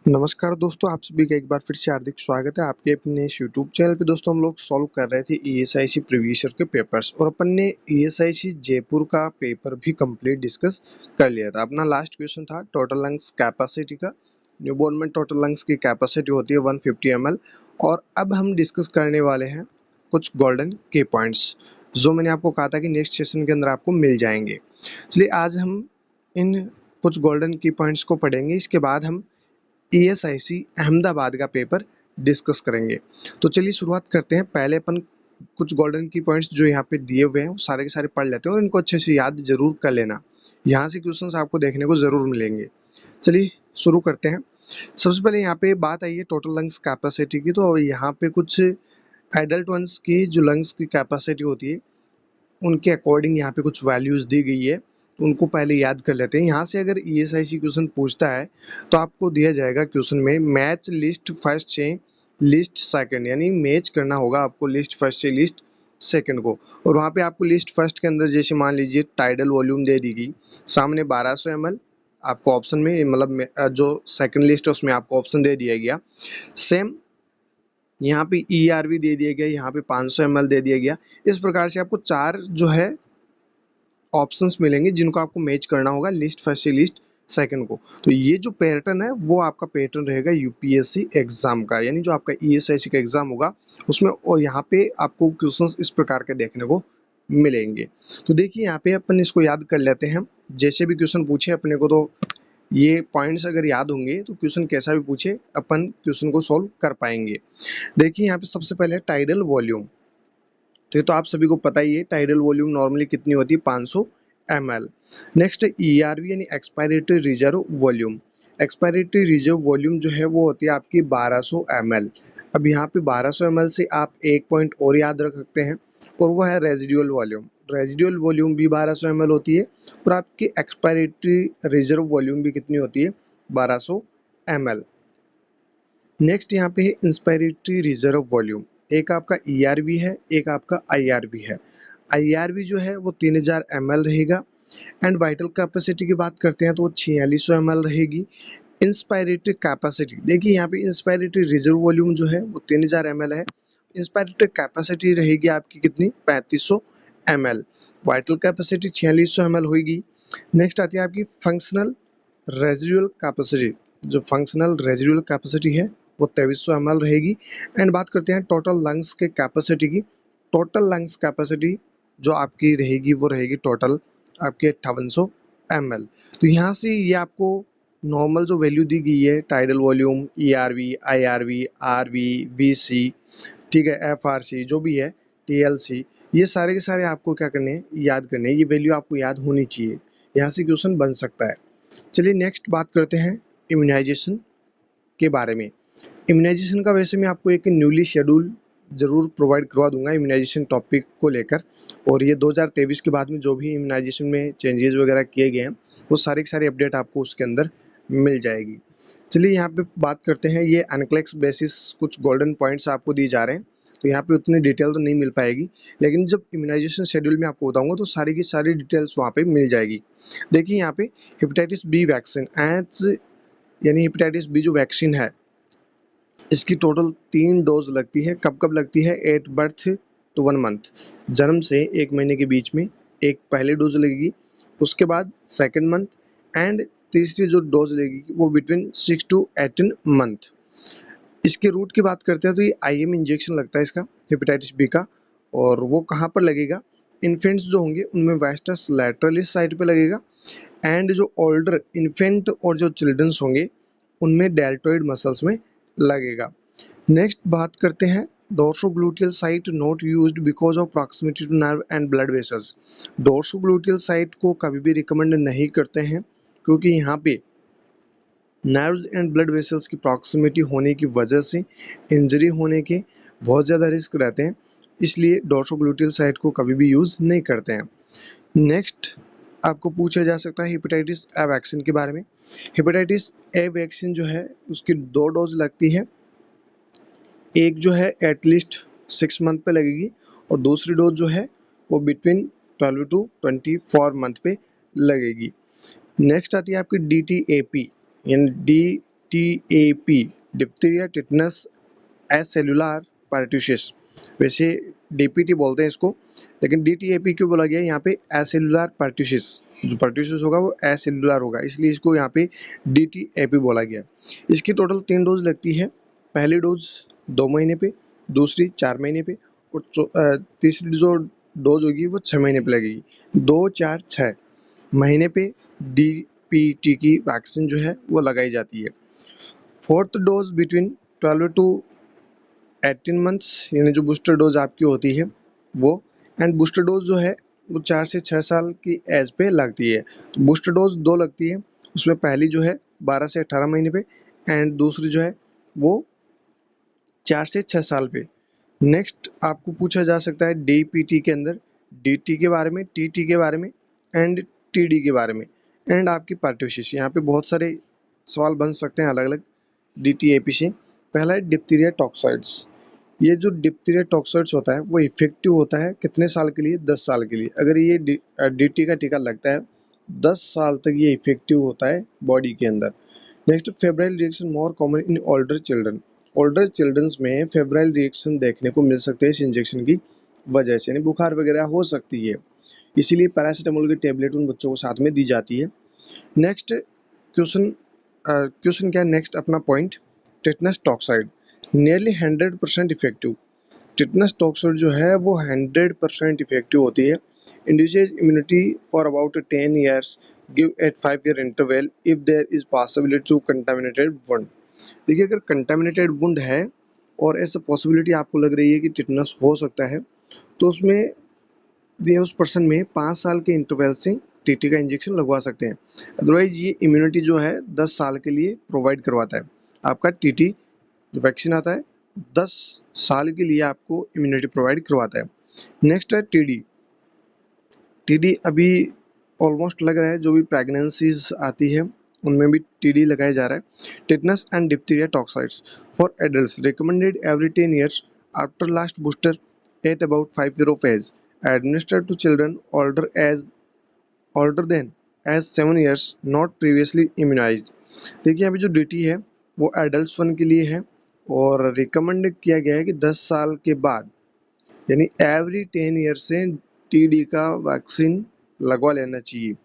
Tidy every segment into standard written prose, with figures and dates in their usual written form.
नमस्कार दोस्तों, आप सभी का एक बार फिर से हार्दिक स्वागत है आपके अपने इस यूट्यूब चैनल पे। दोस्तों हम लोग सॉल्व कर रहे थे ईएसआईसी प्रीवियस ईयर के पेपर्स और अपन ने ईएसआईसी जयपुर का पेपर भी कंप्लीट डिस्कस कर लिया था। अपना लास्ट क्वेश्चन था टोटल लंग्स कैपेसिटी का। न्यूबॉर्न में टोटल लंग्स की कैपेसिटी होती है 150 ml और अब हम डिस्कस करने वाले हैं कुछ गोल्डन की पॉइंट्स जो मैंने आपको कहा था कि नेक्स्ट सेशन के अंदर आपको मिल जाएंगे। चलिए आज हम इन कुछ गोल्डन की पॉइंट्स को पढ़ेंगे, इसके बाद हम ईएसआईसी अहमदाबाद का पेपर डिस्कस करेंगे। तो चलिए शुरुआत करते हैं। पहले अपन कुछ गोल्डन की पॉइंट्स जो यहाँ पे दिए हुए हैं वो सारे के सारे पढ़ लेते हैं और इनको अच्छे से याद जरूर कर लेना। यहाँ से क्वेश्चंस आपको देखने को जरूर मिलेंगे। चलिए शुरू करते हैं। सबसे पहले यहाँ पे बात आई है टोटल लंग्स कैपेसिटी की। तो यहाँ पे कुछ एडल्ट वंस की जो लंग्स की कैपेसिटी होती है उनके अकॉर्डिंग यहाँ पे कुछ वैल्यूज दी गई है, तो उनको पहले याद कर लेते हैं। यहाँ से अगर ईएसआईसी क्वेश्चन पूछता है तो आपको दिया जाएगा क्वेश्चन में मैच लिस्ट फर्स्ट से लिस्ट सेकंड, यानी मैच करना होगा आपको लिस्ट फर्स्ट से लिस्ट सेकंड को। और वहाँ पे आपको लिस्ट फर्स्ट के अंदर जैसे मान लीजिए टाइडल वॉल्यूम दे दी गई, सामने 1200 ml आपको ऑप्शन में, मतलब जो सेकंड लिस्ट है उसमें आपको ऑप्शन दे दिया गया। सेम यहाँ पे ईआरवी दे दिया गया, यहाँ पे 500 ml दे दिया गया। इस प्रकार से आपको चार जो है ऑप्शंस मिलेंगे जिनको आपको मैच करना होगा लिस्ट फर्स्ट से लिस्ट सेकंड को। तो ये जो पैटर्न है वो आपका पैटर्न रहेगा यूपीएससी एग्जाम का, यानी जो आपका ईएसआईसी का एग्जाम होगा उसमें। और यहाँ पे आपको क्वेश्चंस इस प्रकार के देखने को मिलेंगे। तो देखिए यहाँ पे अपन इसको याद कर लेते हैं। जैसे भी क्वेश्चन पूछे अपने को, तो ये पॉइंट्स अगर याद होंगे तो क्वेश्चन कैसा भी पूछे अपन क्वेश्चन को सॉल्व कर पाएंगे। देखिए यहाँ पे सबसे पहले टाइडल वॉल्यूम। तो ये तो आप सभी को पता ही है, टाइडल वॉल्यूम नॉर्मली कितनी होती है, 500 ml। नेक्स्ट ईआरवी यानी expiratory reserve volume. Expiratory reserve volume जो है वो होती है आपकी 1200 ml। अब यहाँ पे 1200 ml से आप एक पॉइंट और याद रख सकते हैं और वो है रेजिडुअल वॉल्यूम। रेजिडुअल वॉल्यूम भी 1200 ml होती है और आपकी एक्सपायरेटरी रिजर्व वॉल्यूम भी कितनी होती है, 1200 ml। नेक्स्ट यहाँ पे है इंस्पायरेटरी रिजर्व वॉल्यूम। एक आपका ईआरवी है, एक आपका आईआरवी है। आईआरवी जो है वो 3000 ml रहेगा। एंड वाइटल कैपेसिटी की बात करते हैं तो वो 4600 ml रहेगी। इंस्पायरेटरी कैपेसिटी देखिए यहाँ पे इंस्पायरेटरी रिजर्व वॉल्यूम जो है वो 3000 ml है। इंस्पायरेटरी कैपेसिटी रहेगी आपकी कितनी, 3500 ml। वाइटल कैपेसिटी 4600 ml होगी। नेक्स्ट आती है आपकी फंक्शनल रेजिडुअल कैपेसिटी। जो फंक्शनल रेजिडुअल कैपेसिटी है वो 2300 ml रहेगी। एंड बात करते हैं टोटल लंग्स के कैपेसिटी की। टोटल लंग्स कैपेसिटी जो आपकी रहेगी वो रहेगी टोटल आपके 5800 ml। तो यहाँ से ये आपको नॉर्मल जो वैल्यू दी गई है, tidal volume, ERV, IRV, RV, VC, ठीक है, एफआरसी जो भी है, टीएलसी, ये सारे के सारे आपको क्या करने हैं, याद करने हैं। ये वैल्यू आपको याद होनी चाहिए, यहाँ से क्वेश्चन बन सकता है। चलिए नेक्स्ट बात करते हैं इम्यूनाइजेशन के बारे में। इम्यूनाइजेशन का वैसे मैं आपको एक न्यूली शेड्यूल जरूर प्रोवाइड करवा दूंगा इम्यूनाइजेशन टॉपिक को लेकर। और ये 2023 के बाद में जो भी इम्यूनाइजेशन में चेंजेस वगैरह किए गए हैं वो सारे के सारे अपडेट आपको उसके अंदर मिल जाएगी। चलिए यहाँ पे बात करते हैं, ये एनक्लेक्स बेसिस कुछ गोल्डन पॉइंट्स आपको दिए जा रहे हैं। तो यहाँ पे उतनी डिटेल तो नहीं मिल पाएगी, लेकिन जब इम्यूनाइजेशन शेड्यूल में आपको बताऊंगा तो सारी की सारी डिटेल्स वहाँ पे मिल जाएगी। देखिए यहाँ पे हेपेटाइटिस बी वैक्सीन एज, यानी हेपेटाइटिस बी जो वैक्सीन है इसकी टोटल 3 डोज लगती है। कब कब लगती है, एट बर्थ टू 1 मंथ, जन्म से 1 महीने के बीच में एक पहले डोज लगेगी, उसके बाद सेकंड मंथ, एंड तीसरी जो डोज लगेगी वो बिटवीन 6 to 18 मंथ। इसके रूट की बात करते हैं तो ये आईएम इंजेक्शन लगता है इसका, हेपेटाइटिस बी का। और वो कहाँ पर लगेगा, इन्फेंट्स जो होंगे उनमें वेस्टस लैटरलिस साइड पे लगेगा। एंड जो ओल्डर इन्फेंट और जो चिल्ड्रंस होंगे उनमें डेल्टोइड मसल्स में लगेगा। नेक्स्ट बात करते हैं dorsogluteal site not used because of proximity to nerve and blood vessels. Dorsogluteal site को कभी भी रिकमेंड नहीं करते हैं क्योंकि यहाँ पे नर्व्स एंड ब्लड वेसल्स की प्रॉक्सिमिटी होने की वजह से इंजरी होने के बहुत ज़्यादा रिस्क रहते हैं, इसलिए डोर्सोग्लूटियल साइट को कभी भी यूज़ नहीं करते हैं। नेक्स्ट आपको पूछा जा सकता है हेपेटाइटिस ए वैक्सीन के बारे में। हेपेटाइटिस ए वैक्सीन जो है उसकी 2 डोज लगती है। एक जो है एटलीस्ट 6 मंथ पे लगेगी और दूसरी डोज जो है वो बिटवीन 12 to 24 मंथ पे लगेगी। नेक्स्ट आती है आपकी DTAP, यानी DTAP, डिप्थीरिया, टिटनस, एसेलुलर पार्ट्यूसिस। वैसे DPT बोलते हैं इसको, लेकिन DTAP क्यों बोला गया है यहाँ पे? एसेलुलर पार्ट्यूसिस, जो पार्ट्यूसिस होगा वो एसेलुलर होगा, इसलिए इसको यहाँ पे DTAP बोला गया। इसकी टोटल 3 डोज लगती है। पहली डोज 2 महीने पे, दूसरी 4 महीने पे, और तीसरी जो डोज होगी वो 6 महीने पे लगेगी। 2, 4, 6 महीने पे DPT की वैक्सीन जो है वो लगाई जाती है। Fourth dose between 12 to 18 months, यानी जो बूस्टर डोज आपकी होती है वो, एंड बूस्टर डोज जो है वो 4 से 6 साल की एज पे लगती है। तो बूस्टर डोज 2 लगती है, उसमें पहली जो है 12 से 18 महीने पे, एंड दूसरी जो है वो 4 से 6 साल पे। नेक्स्ट आपको पूछा जा सकता है DPT के अंदर DT के बारे में, TT के बारे में, एंड TD के बारे में, एंड आपकी पार्ट्यूसिस। यहाँ पे बहुत सारे सवाल बन सकते हैं अलग अलग DTAP से। पहला है डिप्थीरिया टॉक्साइड्स। ये जो डिप्थीरिया टॉक्साइड्स होता है वो इफेक्टिव होता है कितने साल के लिए? 10 साल के लिए। अगर ये DT का टीका लगता है 10 साल तक ये इफेक्टिव होता है बॉडी के अंदर। Next, febrile reaction more common in older children. Older childrens में फेब्राइल रिएक्शन देखने को मिल सकते हैं इस इंजेक्शन की वजह से, यानी बुखार वगैरह हो सकती है, इसीलिए पैरासीटामोल की टेबलेट उन बच्चों को साथ में दी जाती है। नेक्स्ट क्वेश्चन क्या है? नेक्स्ट अपना point, tetanus toxoid nearly 100% effective. Tetanus toxoid जो है वो 100% इफेक्टिव होती है। Induces immunity for about 10 years, give at 5 year interval if there is possibility to contaminated wound. देखिए, अगर कंटामिनेटेड वुंड है और ऐसा पॉसिबिलिटी आपको लग रही है कि टिटनस हो सकता है, तो उसमें ये उस पर्सन में 5 साल के इंटरवल से टीटी का इंजेक्शन लगवा सकते हैं। अदरवाइज ये इम्यूनिटी जो है 10 साल के लिए प्रोवाइड करवाता है। आपका टीटी जो वैक्सीन आता है 10 साल के लिए आपको इम्यूनिटी प्रोवाइड करवाता है। नेक्स्ट है टीडी। टीडी अभी ऑलमोस्ट लग रहा है जो भी प्रेगनेंसीज आती है उनमें भी टीडी लगाया जा रहा है। Tetanus and diphtheria toxoids for adults recommended every 10 years after last booster at about 5 year of age, administered to children older than as 7 years not previously immunized। देखिए, अभी जो ड्यूटी है वो एडल्ट वन के लिए है और रिकमेंड किया गया है कि 10 साल के बाद, यानी एवरी 10 ईयर से टीडी का वैक्सीन लगवा लेना चाहिए।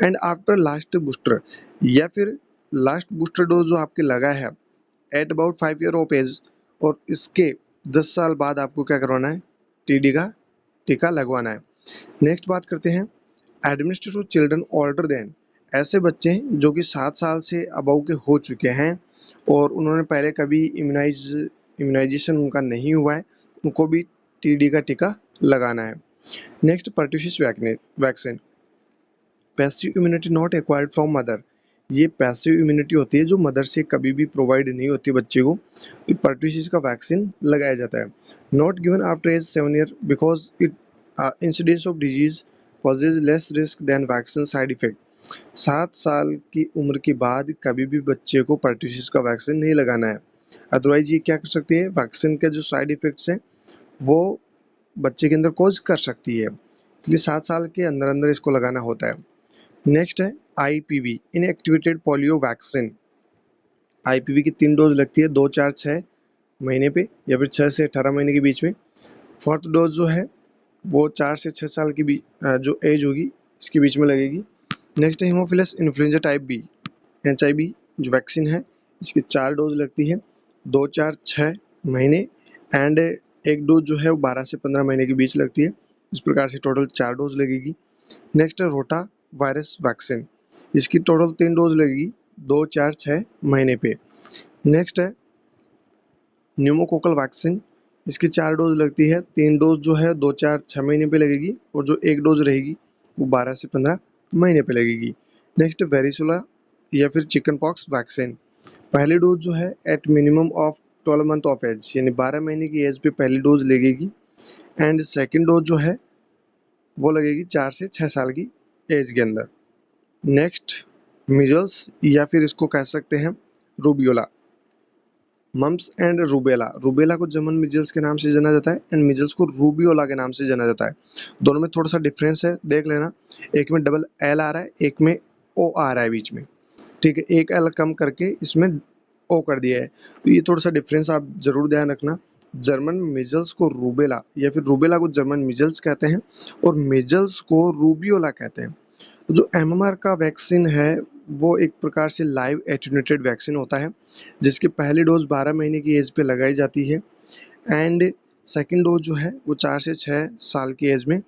एंड आफ्टर लास्ट बूस्टर, या फिर लास्ट बूस्टर डोज जो आपके लगा है at about 5 year of age, और इसके 10 साल बाद आपको क्या करवाना है? टीडी का टीका लगवाना है। नेक्स्ट बात करते हैं administer to children older than. ऐसे बच्चे हैं जो कि 7 साल से अबव के हो चुके हैं और उन्होंने पहले कभी इम्यूनाइजेशन उनका नहीं हुआ है, उनको भी टीडी का टीका लगाना है। Next, pertussis vaccine. Passive immunity not acquired from mother. ये पैसिव इम्यूनिटी होती है जो मदर से कभी भी प्रोवाइड नहीं होती बच्चे को, तो पर्ट्यूसिस का वैक्सीन लगाया जाता है। Not given after age 7 year because it incidence of disease poses less risk than vaccine side effect. 7 साल की उम्र के बाद कभी भी बच्चे को पर्ट्यूसिस का वैक्सीन नहीं लगाना है, अदरवाइज ये क्या कर सकती है? वैक्सीन के जो साइड इफेक्ट्स हैं वो बच्चे के अंदर कॉज कर सकती है, इसलिए 7 साल के अंदर अंदर इसको लगाना होता है। नेक्स्ट है IPV, inactivated polio vaccine. IPV की 3 डोज लगती है, 2, 4, 6 महीने पे या फिर 6 से 18 महीने के बीच में। फोर्थ डोज जो है वो 4 से 6 साल की जो एज होगी इसके बीच में लगेगी। नेक्स्ट है haemophilus influenza type B, HIV जो वैक्सीन है इसकी 4 डोज लगती है, 2, 4, 6 महीने, एंड एक डोज जो है वो 12 से 15 महीने के बीच लगती है। इस प्रकार से टोटल 4 डोज लगेगी। नेक्स्ट है रोटा वायरस वैक्सीन, इसकी टोटल 3 डोज लगेगी, 2, 4, 6 महीने पे। नेक्स्ट है न्यूमोकोकल वैक्सीन, इसकी 4 डोज लगती है, 3 डोज जो है 2, 4, 6 महीने पे लगेगी और जो एक डोज रहेगी वो 12 से 15 महीने पे लगेगी। नेक्स्ट वेरिसोला या फिर चिकन पॉक्स वैक्सीन। पहली डोज जो है at minimum of 12 month of age, यानी 12 महीने की एज पे पहली डोज लगेगी, एंड सेकेंड डोज जो है वो लगेगी 4 से 6 साल की एज के अंदर। नेक्स्ट मिजल्स या फिर इसको कह सकते हैं rubeola, mumps and rubella. Rubella को जर्मन मिजल्स के नाम से जाना जाता है एंड मिजल्स को रूबियोला के नाम से जाना जाता है। दोनों में थोड़ा सा डिफरेंस है, देख लेना। एक में डबल L आ रहा है, एक में O आ रहा है बीच में, ठीक है। एक L कम करके इसमें ओ कर दिया है। तो ये थोड़ा सा डिफरेंस आप जरूर ध्यान रखना। जर्मन मिजल्स को रूबेला या फिर रूबेला को जर्मन मिजल्स कहते हैं और मिजल्स को रूबियोला कहते हैं। तो जो एमएमआर का वैक्सीन है वो एक प्रकार से लाइव एटेन्यूएटेड वैक्सीन होता है जिसकी पहली डोज 12 महीने की एज पे लगाई जाती है एंड सेकेंड डोज जो है वो 4 से 6 साल की एज में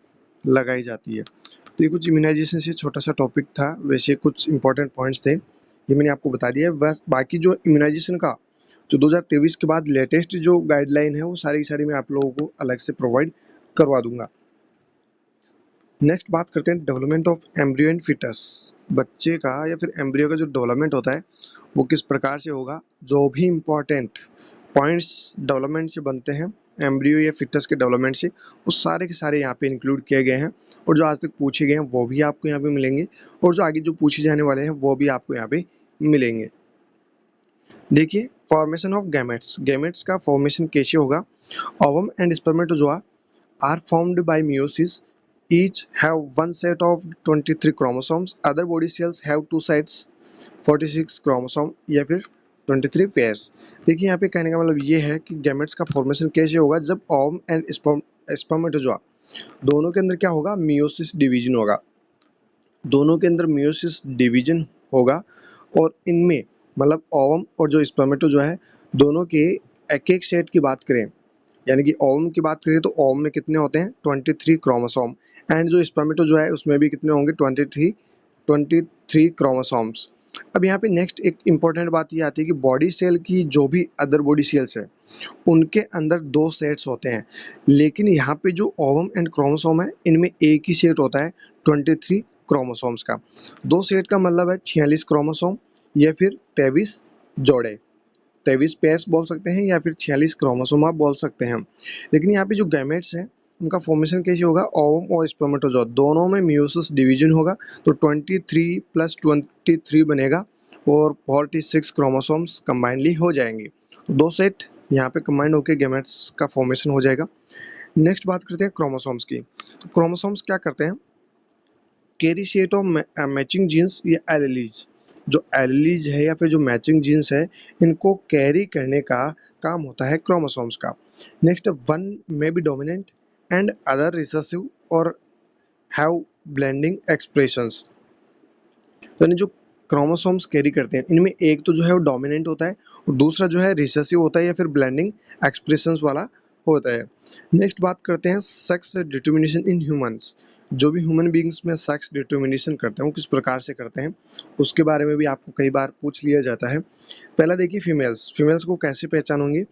लगाई जाती है। तो ये कुछ इम्यूनाइजेशन से छोटा सा टॉपिक था, वैसे कुछ इंपॉर्टेंट पॉइंट्स थे, ये मैंने आपको बता दिया है। बस बाकी जो इम्यूनाइजेशन का जो 2023 के बाद लेटेस्ट जो गाइडलाइन है वो सारी की सारी मैं आप लोगों को अलग से प्रोवाइड करवा दूंगा। नेक्स्ट बात करते हैं development of embryo and foetus. बच्चे का या फिर एम्ब्रियो का जो डेवलपमेंट होता है वो किस प्रकार से होगा। जो भी इम्पोर्टेंट पॉइंट्स डेवलपमेंट से बनते हैं एम्ब्रियो या फिटस के डेवलपमेंट से, वो सारे के सारे यहाँ पे इंक्लूड किए गए हैं और जो आज तक पूछे गए हैं वो भी आपको यहाँ पे मिलेंगे और जो आगे जो पूछे जाने वाले हैं वो भी आपको यहाँ पे मिलेंगे। देखिए फॉर्मेशन ऑफ गैमेट्स, गैमेट्स का फॉर्मेशन कैसे होगा। Ovum and spermatozoa are formed by meiosis. Each have one set of 23 chromosomes. Other body cells have two sets, 46 chromosome या फिर 23 pairs। देखिए यहाँ पे कहने का मतलब ये है कि गैमेट्स का फॉर्मेशन कैसे होगा जब ओवम एंड स्पर्मेटोजोआ दोनों के अंदर क्या होगा, मियोसिस डिवीजन होगा। दोनों के अंदर मियोसिस डिवीजन होगा और इनमें मतलब ओवम और जो स्पर्मेटोजोआ है दोनों के एक एक सेट की बात करें, यानी कि ओवम की बात करें तो ओवम में कितने होते हैं 23 क्रोमोसोम एंड जो स्पर्मेटो है उसमें भी कितने होंगे 23 क्रोमोसोम्स। अब यहाँ पे नेक्स्ट एक इम्पॉर्टेंट बात ये आती है कि बॉडी सेल की जो भी अदर बॉडी सेल्स है उनके अंदर दो सेट्स होते हैं, लेकिन यहाँ पे जो ओवम एंड क्रोमोसोम है इनमें एक ही सेट होता है 23 क्रोमोसोम्स का। दो सेट का मतलब है 46 क्रोमोसोम या फिर 23 जोड़े, 23 पेयर्स बोल सकते हैं या फिर 46 क्रोमोसोम आप बोल सकते हैं। लेकिन यहाँ पे जो गैमेट्स हैं उनका फॉर्मेशन कैसे होगा, ओवम और स्पर्मेटोजोआ दोनों में मियोसिस डिवीजन होगा तो 23 प्लस 23 बनेगा और 46 क्रोमोसोम्स कंबाइनली हो जाएंगे। दो सेट यहाँ पे कंबाइंड होकर गैमेट्स का फॉर्मेशन हो जाएगा। नेक्स्ट बात करते हैं क्रोमोसोम्स की। तो क्रोमोसोम्स क्या करते हैं, carry set of matching genes या एलीलीज। जो एलीलीज है या फिर जो मैचिंग जीन्स है इनको कैरी करने का काम होता है क्रोमोसोम्स का। Next one may be dominant and other recessive और हैव ब्लेंडिंग एक्सप्रेशंस। यानी जो क्रोमोसोम्स कैरी करते हैं इनमें एक तो जो है वो डोमिनेंट होता है और दूसरा जो है रिसेसिव होता है या फिर ब्लेंडिंग एक्सप्रेशंस वाला होता है। नेक्स्ट बात करते हैं सेक्स डिटर्मिनेशन इन ह्यूमंस। जो भी ह्यूमन बींग्स में सेक्स डिटर्मिनेशन करते हैं वो किस प्रकार से करते हैं उसके बारे में भी आपको कई बार पूछ लिया जाता है। पहला देखिए फीमेल्स, फीमेल्स को कैसे पहचानोगे।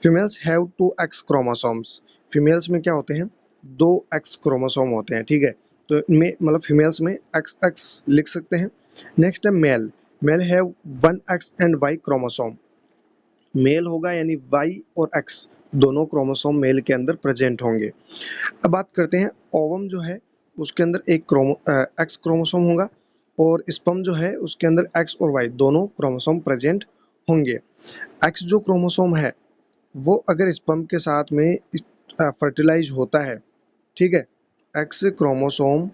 Females have 2x chromosomes. Females में क्या होते हैं, 2x क्रोमोसोम होते हैं, ठीक है। तो इनमें मतलब फीमेल्स में XX लिख सकते हैं। नेक्स्ट है male, male have 1x and Y chromosome. Male होगा यानी Y और X दोनों क्रोमोसोम मेल के अंदर प्रेजेंट होंगे। अब बात करते हैं ओवम जो है उसके अंदर एक X क्रोमोसोम होगा और स्पर्म जो है उसके अंदर X और Y दोनों क्रोमोसोम प्रेजेंट होंगे। X जो क्रोमोसोम है वो अगर स्पर्म के साथ में फर्टिलाइज होता है, ठीक है, एक्स क्रोमोसोम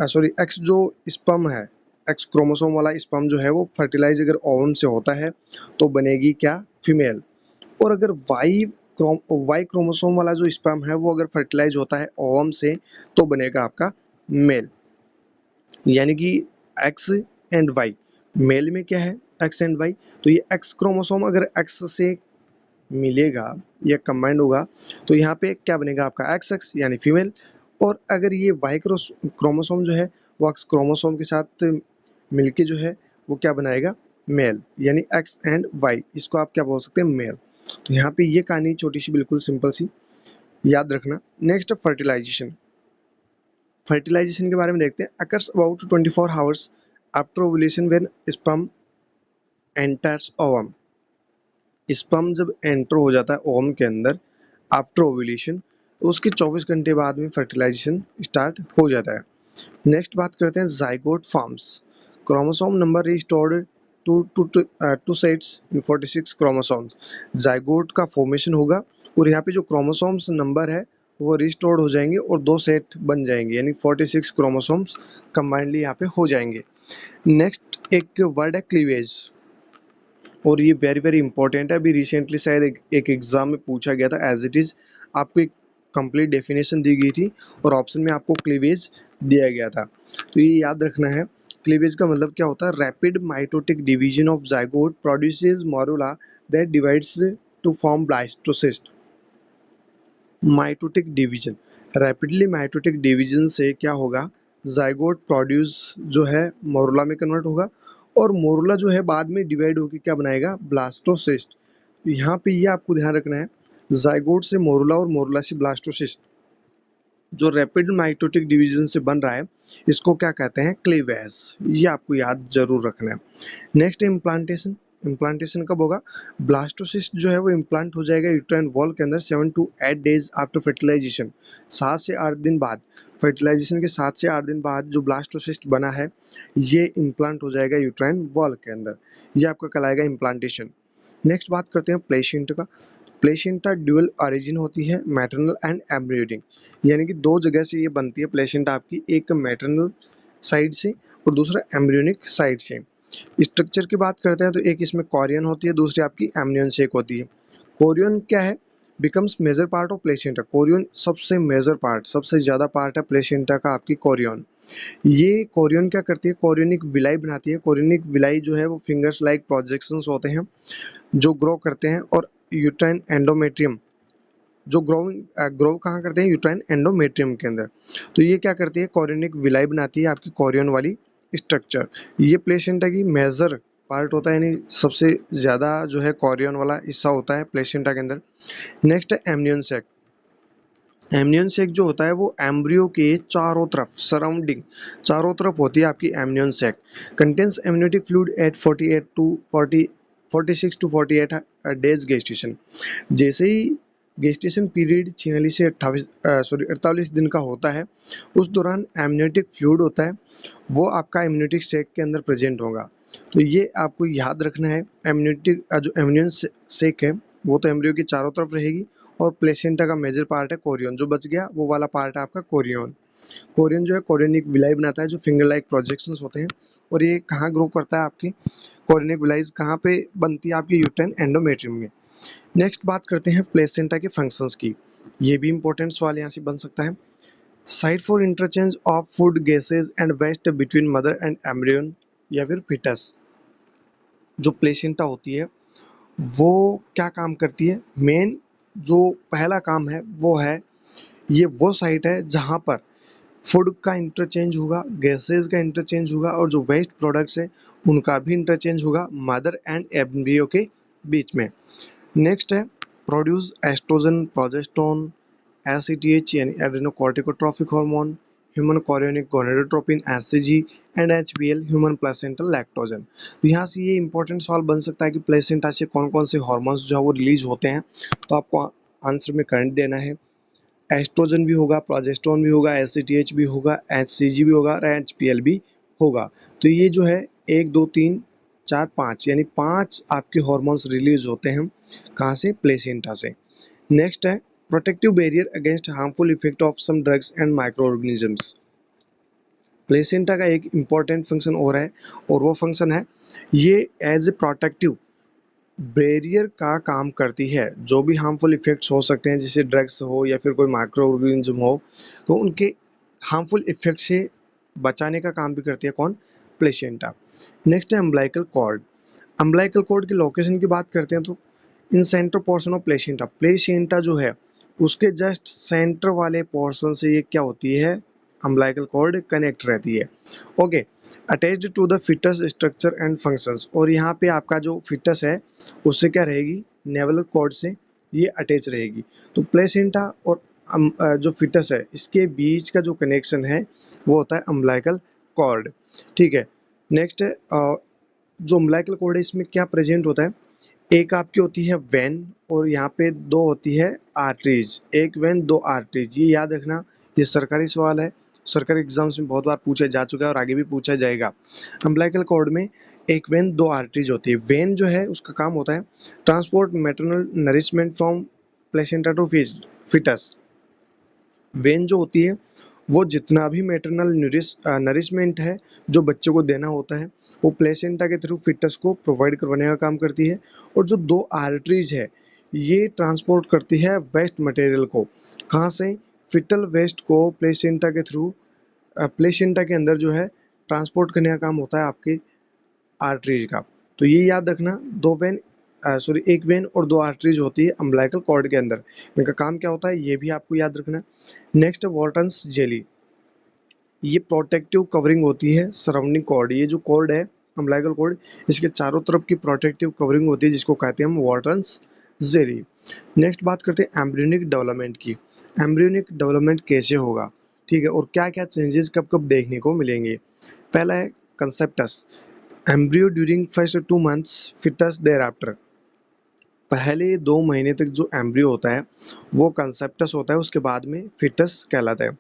सॉरी एक्स जो स्पर्म है, एक्स क्रोमोसोम वाला स्पर्म जो है वो फर्टिलाइज अगर ओवम से होता है तो बनेगी क्या, फीमेल। और अगर वाई क्रोमोसोम वाला जो स्पर्म है वो अगर फर्टिलाइज होता है ओवम से तो बनेगा आपका मेल। यानी कि एक्स एंड वाई, मेल में क्या है एक्स एंड वाई, तो ये एक्स क्रोमोसोम अगर एक्स से मिलेगा या कंबाइंड होगा तो यहाँ पे क्या बनेगा आपका एक्स एक्स यानी फीमेल। और अगर ये वाई क्रोमोसोम जो है वो एक्स क्रोमोसोम के साथ मिलके जो है वो क्या बनाएगा, मेल, यानी एक्स एंड वाई, इसको आप क्या बोल सकते हैं, मेल। तो यहाँ पे ये कहानी छोटी सी बिल्कुल सिंपल सी याद रखना। नेक्स्ट फर्टिलाइजेशन, फर्टिलाइजेशन के बारे में देखते हैं। Occurs about 24 hours after ovulation when sperm enters ovum. Sperm जब एंटर हो जाता है ओवम के अंदर आफ्टर ओवुलेशन तो उसके 24 घंटे बाद में फर्टिलाइजेशन स्टार्ट हो जाता है। नेक्स्ट बात करते हैं zygote forms. Chromosome number restored two sets in 46 chromosomes. Zygote का फॉर्मेशन होगा और यहाँ पे जो क्रोमोसोम्स नंबर है वो रिस्टोर्ड हो जाएंगे और दो सेट बन जाएंगे यानी 46 क्रोमोसोम्स कंबाइनली यहाँ पे हो जाएंगे। नेक्स्ट एक वर्ड है क्लीवेज। और ये वेरी वेरी इंपॉर्टेंट है। अभी रिसेंटली शायद एक एग्जाम में पूछा गया था, एज इट इज आपको एक कंप्लीट डेफिनेशन दी गई थी और ऑप्शन में आपको क्लीवेज दिया गया था। तो ये याद रखना है। क्लीवेज का मतलब क्या होता है? Rapid mitotic division of zygote produces morula that divides to form blastocyst. Mitotic division, rapidly mitotic division से क्या होगा? जाइगोट प्रोड्यूस जो है मोरुला में कन्वर्ट होगा और मोरुला जो है बाद में डिवाइड होकर क्या बनाएगा? ब्लास्टोसिस्ट। यहाँ पे ये आपको ध्यान रखना है, जाइगोट से मोरुला और मोरुला से ब्लास्टोसिस्ट जो रैपिड माइटोटिक डिवीजन से बन रहा है, इसको क्या कहते हैं? क्लीवेज। ये आपको याद जरूर रखना है। Next implantation. इम्प्लांटेशन कब होगा? ब्लास्टोसिस्ट जो है वो इम्प्लांट हो जाएगा यूट्राइन वॉल के अंदर 7 to 8 डेज आफ्टर फर्टिलाइजेशन। 7 से 8 दिन बाद, फर्टिलाइजेशन के 7 से 8 दिन बाद जो ब्लास्टोसिस्ट बना है ये इम्प्लांट हो जाएगा यूट्राइन वॉल के अंदर। ये आपका कहलाएगा इम्प्लांटेशन। नेक्स्ट बात करते हैं प्लेसेंटा का। प्लेसेंटा ड्यूअल ओरिजिन होती है, मैटरनल एंड एम्ब्रियोनिक, यानी कि दो जगह से ये बनती है प्लेसेंटा आपकी, एक मैटरनल साइड से और दूसरा एम्ब्रियोनिक साइड से। स्ट्रक्चर की बात करते हैं तो एक इसमें कोरियन होती है, दूसरी आपकी एमनियन शेक होती है। कोरियन क्या है? Becomes major part of placenta. Chorion सबसे मेजर पार्ट, सबसे ज्यादा पार्ट है प्लेसेंटा का आपकी कोरियन। ये कोरियन क्या करती है? कोरियनिक विलाई बनाती है। कोरियनिक विलाई जो है वो फिंगर्स लाइक प्रोजेक्शंस होते हैं जो ग्रो करते हैं, और यूट्राइन एंडोमेट्रियम जो ग्रो कहाँ करते हैं? यूट्राइन एंडोमेट्रियम के अंदर। तो ये क्या करती है? कोरियनिक विलाई बनाती है आपकी कोरियन वाली स्ट्रक्चर। ये प्लेसेंटा की मेजर पार्ट होता है, यानी सबसे ज्यादा जो है कोरियन वाला हिस्सा होता है प्लेसेंटा के अंदर। नेक्स्ट है एमनियन सेक। एमनियन सेक जो होता है वो एम्ब्रियो के चारों तरफ, सराउंडिंग चारों तरफ होती है आपकी amnion sac. Contains amniotic fluid at 48 to 40 46 to 48 days gestation. जैसे ही गेस्टेशन पीरियड 46 से 48 दिन का होता है, उस दौरान एमनियोटिक फ्लूइड होता है वो आपका एमनियोटिक सेक के अंदर प्रेजेंट होगा। तो ये आपको याद रखना है। एमनियोटिक जो एमनियन सेक है वो तो एम्ब्रियो के चारों तरफ रहेगी, और प्लेसेंटा का मेजर पार्ट है कोरियन। जो बच गया वो वाला पार्ट है आपका कोरियन। कोरियन जो है कोरियनिक विलाई बनाता है जो फिंगर लाइक प्रोजेक्शंस होते हैं, और ये कहाँ ग्रो करता है? आपकी कोरियनिक विलाईज कहाँ पे बनती है? आपकी यूट्राइन एंडोमेट्रियम में। नेक्स्ट बात करते हैं प्लेसेंटा के फंक्शंस की। ये भी इंपॉर्टेंट सवाल यहाँ से बन सकता है। Site for interchange of food gases and waste between mother and embryo या फिर फिटस। जो प्लेसेंटा होती है वो क्या काम करती है? मेन जो पहला काम है वो है, ये वो साइट है जहाँ पर फूड का इंटरचेंज होगा, गैसेज का इंटरचेंज होगा, और जो वेस्ट प्रोडक्ट्स है उनका भी इंटरचेंज होगा मदर एंड एम्ब्रियो के बीच में। नेक्स्ट है प्रोड्यूस एस्ट्रोजन, प्रोजेस्टेरोन, एसीटीएच यानी adrenocorticotrophic hormone, human chorionic gonadotropin, HCG and HBL, human placental lactogen. तो यहाँ से ये इंपॉर्टेंट सवाल बन सकता है कि प्लेसेंटा से कौन कौन से हार्मोन्स जो है वो रिलीज होते हैं। तो आपको आंसर में करंट देना है। एस्ट्रोजन भी होगा, प्रोजेस्टेरोन भी होगा, एसीटीएच भी होगा, एचसीजी भी होगा और एचपीएल भी होगा। तो ये जो है 1 2 3 4 5 यानी 5 आपके हार्मोन्स रिलीज होते हैं। कहाँ से? प्लेसेंटा से। नेक्स्ट है protective barrier against harmful effect of some drugs and micro organisms. Placenta का एक इंपॉर्टेंट फंक्शन और है, और वो फंक्शन है ये एज ए प्रोटेक्टिव बैरियर का काम करती है। जो भी हार्मफुल इफेक्ट्स हो सकते हैं, जैसे ड्रग्स हो या फिर कोई माइक्रो ऑर्गेनिज्म हो, तो उनके हार्मफुल इफेक्ट से बचाने का काम भी करती है कौन? प्लेसेंटा। नेक्स्ट है अम्बिलिकल कॉर्ड। अम्बिलिकल कॉर्ड की लोकेशन की बात करते हैं तो in centre portion of placenta, placenta जो है उसके जस्ट सेंटर वाले पोर्शन से ये क्या होती है? अम्बिलिकल कॉर्ड कनेक्ट रहती है। Okay, attached to the foetus structure and functions. और यहाँ पे आपका जो फिटस है उससे क्या रहेगी? नेवलर कॉर्ड से ये अटैच रहेगी। तो प्लेसेंटा और जो फिटस है इसके बीच का जो कनेक्शन है वो होता है अम्बिलिकल कॉर्ड। ठीक है। नेक्स्ट है जो अम्बिलिकल कॉर्ड है इसमें क्या प्रेजेंट होता है? एक आपकी होती है वेन, और यहाँ पे दो होती है आर्टरीज। एक वेन, दो आर्टरीज, ये याद रखना। ये सरकारी सवाल है, सरकारी एग्जाम्स में बहुत बार पूछा जा चुका है और आगे भी पूछा जाएगा। अम्बिलिकल कॉर्ड में एक वेन, दो आर्टरीज होती है। वेन जो है उसका काम होता है transport maternal nourishment from placenta to foetus. Vein जो होती है वो जितना भी मैटरनल नरिशमेंट है जो बच्चे को देना होता है वो प्लेसेंटा के थ्रू फिटस को प्रोवाइड करवाने का काम करती है। और जो दो आर्टरीज है ये ट्रांसपोर्ट करती है वेस्ट मटेरियल को, कहाँ से, फिटल वेस्ट को प्लेसेंटा के थ्रू, प्लेसेंटा के अंदर जो है ट्रांसपोर्ट करने का काम होता है आपके आर्टरीज का। तो ये याद रखना, दो वेन एक वेन और दो आर्टरीज होती है अम्बिलिकल कॉर्ड के अंदर, इनका काम क्या होता है ये भी आपको याद रखना। नेक्स्ट वॉर्टन्स जेली, ये प्रोटेक्टिव कवरिंग होती है सराउंडिंग कॉर्ड, ये जो कॉर्ड है अम्बिलिकल कॉर्ड इसके चारों तरफ की प्रोटेक्टिव कवरिंग होती है जिसको कहते हैं हम वॉर्टन्स जेली। नेक्स्ट बात करते हैं एम्ब्रियोनिक डेवलपमेंट की। एम्ब्रियोनिक डेवलपमेंट कैसे होगा, ठीक है, और क्या क्या चेंजेस कब कब देखने को मिलेंगे। पहला है conceptus, embryo during first 2 months, foetus thereafter. पहले 2 महीने तक जो एम्ब्रियो होता है वो कंसेप्टस होता है, उसके बाद में फिटस कहलाता है।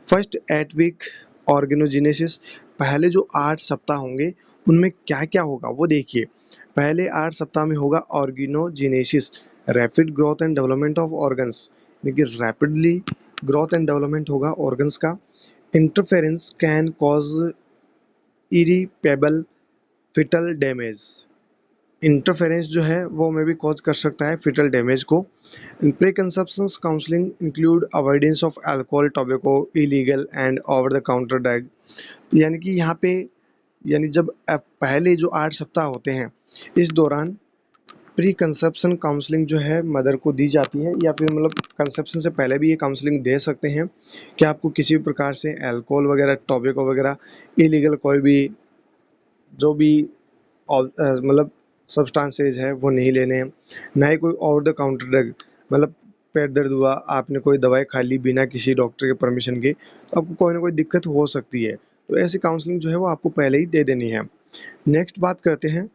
फर्स्ट 8 वीक ऑर्गेनोजेनेसिस, पहले जो 8 सप्ताह होंगे उनमें क्या क्या होगा वो देखिए। पहले 8 सप्ताह में होगा organogenesis, rapid growth and development of organs, देखिए रैपिडली ग्रोथ एंड डेवलपमेंट होगा ऑर्गन्स का। Interference can cause irreparable foetal damage, interference जो है वो में भी कॉज कर सकता है फिटल डैमेज को। Pre conception counselling include avoidance of alcohol, tobacco, illegal and over the counter drug, यानी कि यहाँ पे यानी जब पहले जो 8 सप्ताह होते हैं इस दौरान प्री कंसेप्शन काउंसलिंग जो है मदर को दी जाती है, या फिर मतलब कंसेप्शन से पहले भी ये काउंसलिंग दे सकते हैं कि आपको किसी भी प्रकार से अल्कोहल वगैरह, टोबैको वगैरह, इलीगल कोई भी जो भी मतलब सब्सटेंसेज है वो नहीं लेने हैं, ना ही कोई ओवर द काउंटर ड्रग, मतलब पेट दर्द हुआ आपने कोई दवाई खा ली बिना किसी डॉक्टर के परमिशन के तो आपको कोई ना कोई दिक्कत हो सकती है, तो ऐसी काउंसलिंग जो है वो आपको पहले ही दे देनी है। नेक्स्ट बात करते हैं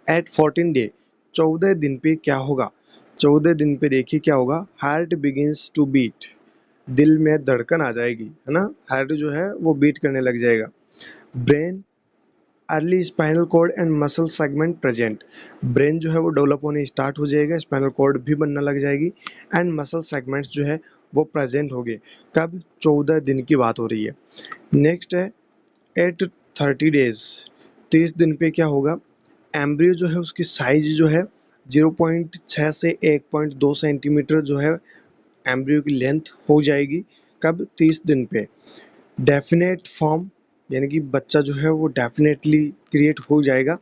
एट 14 डे, 14 दिन पे क्या होगा। 14 दिन पे देखिए क्या होगा, हार्ट बिगिंस टू बीट, दिल में धड़कन आ जाएगी, है ना, हार्ट जो है वो बीट करने लग जाएगा। Brain early spinal cord and muscle segment present, brain जो है वो डेवलप होने स्टार्ट हो जाएगा, स्पाइनल कॉर्ड भी बनने लग जाएगी एंड मसल सेगमेंट्स जो है वो प्रेजेंट हो गए। कब, 14 दिन की बात हो रही है। नेक्स्ट है एट 30 डेज, 30 दिन पे क्या होगा, एम्ब्रियो जो है उसकी साइज जो है 0.6 से 1.2 सेंटीमीटर जो है एम्ब्रियो की लेंथ हो जाएगी। कब, 30 दिन पे। डेफिनेट फॉर्म, यानी कि बच्चा जो है वो डेफिनेटली क्रिएट हो जाएगा।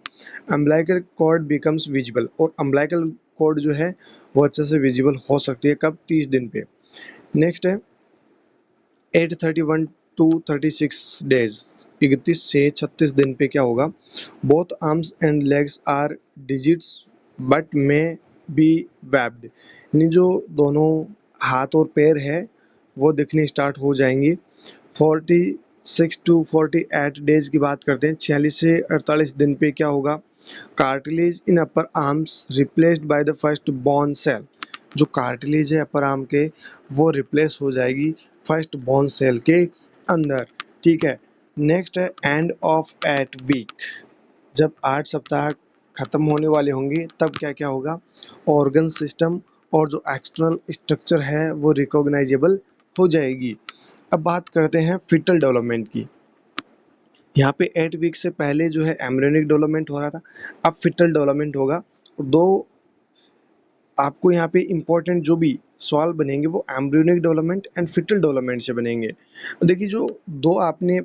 अम्बिलिकल कॉर्ड बिकम्स विजिबल, और अम्बिलिकल कॉर्ड जो है वो अच्छे से विजिबल हो सकती है कब, 30 दिन पे। नेक्स्ट है 8 31 to 36 डेज, 31 से 36 दिन पे क्या होगा, both arms and legs are digits but may be webbed, यानी जो दोनों हाथ और पैर है वो दिखने स्टार्ट हो जाएंगे। 46 to 48 डेज की बात करते हैं, 46 से 48 दिन पे क्या होगा, cartilage in upper arms replaced by the first born cell, जो कार्टिलेज है अपर आर्म के वो रिप्लेस हो जाएगी फर्स्ट बॉर्न सेल के अंदर, ठीक है। नेक्स्ट है एंड ऑफ 8 वीक, जब 8 सप्ताह खत्म होने वाले होंगे तब क्या क्या होगा, ऑर्गन सिस्टम और जो एक्सटर्नल स्ट्रक्चर है वो रिकॉग्नाइजेबल हो जाएगी। अब बात करते हैं फिटल डेवलपमेंट की। यहाँ पे 8 वीक से पहले जो है एम्ब्रियोनिक डेवलपमेंट हो रहा था, अब फिटल डेवलपमेंट होगा। दो आपको यहाँ पे इम्पोर्टेंट जो भी सवाल बनेंगे वो embryonic development and foetal development से बनेंगे। देखिए जो दो आपने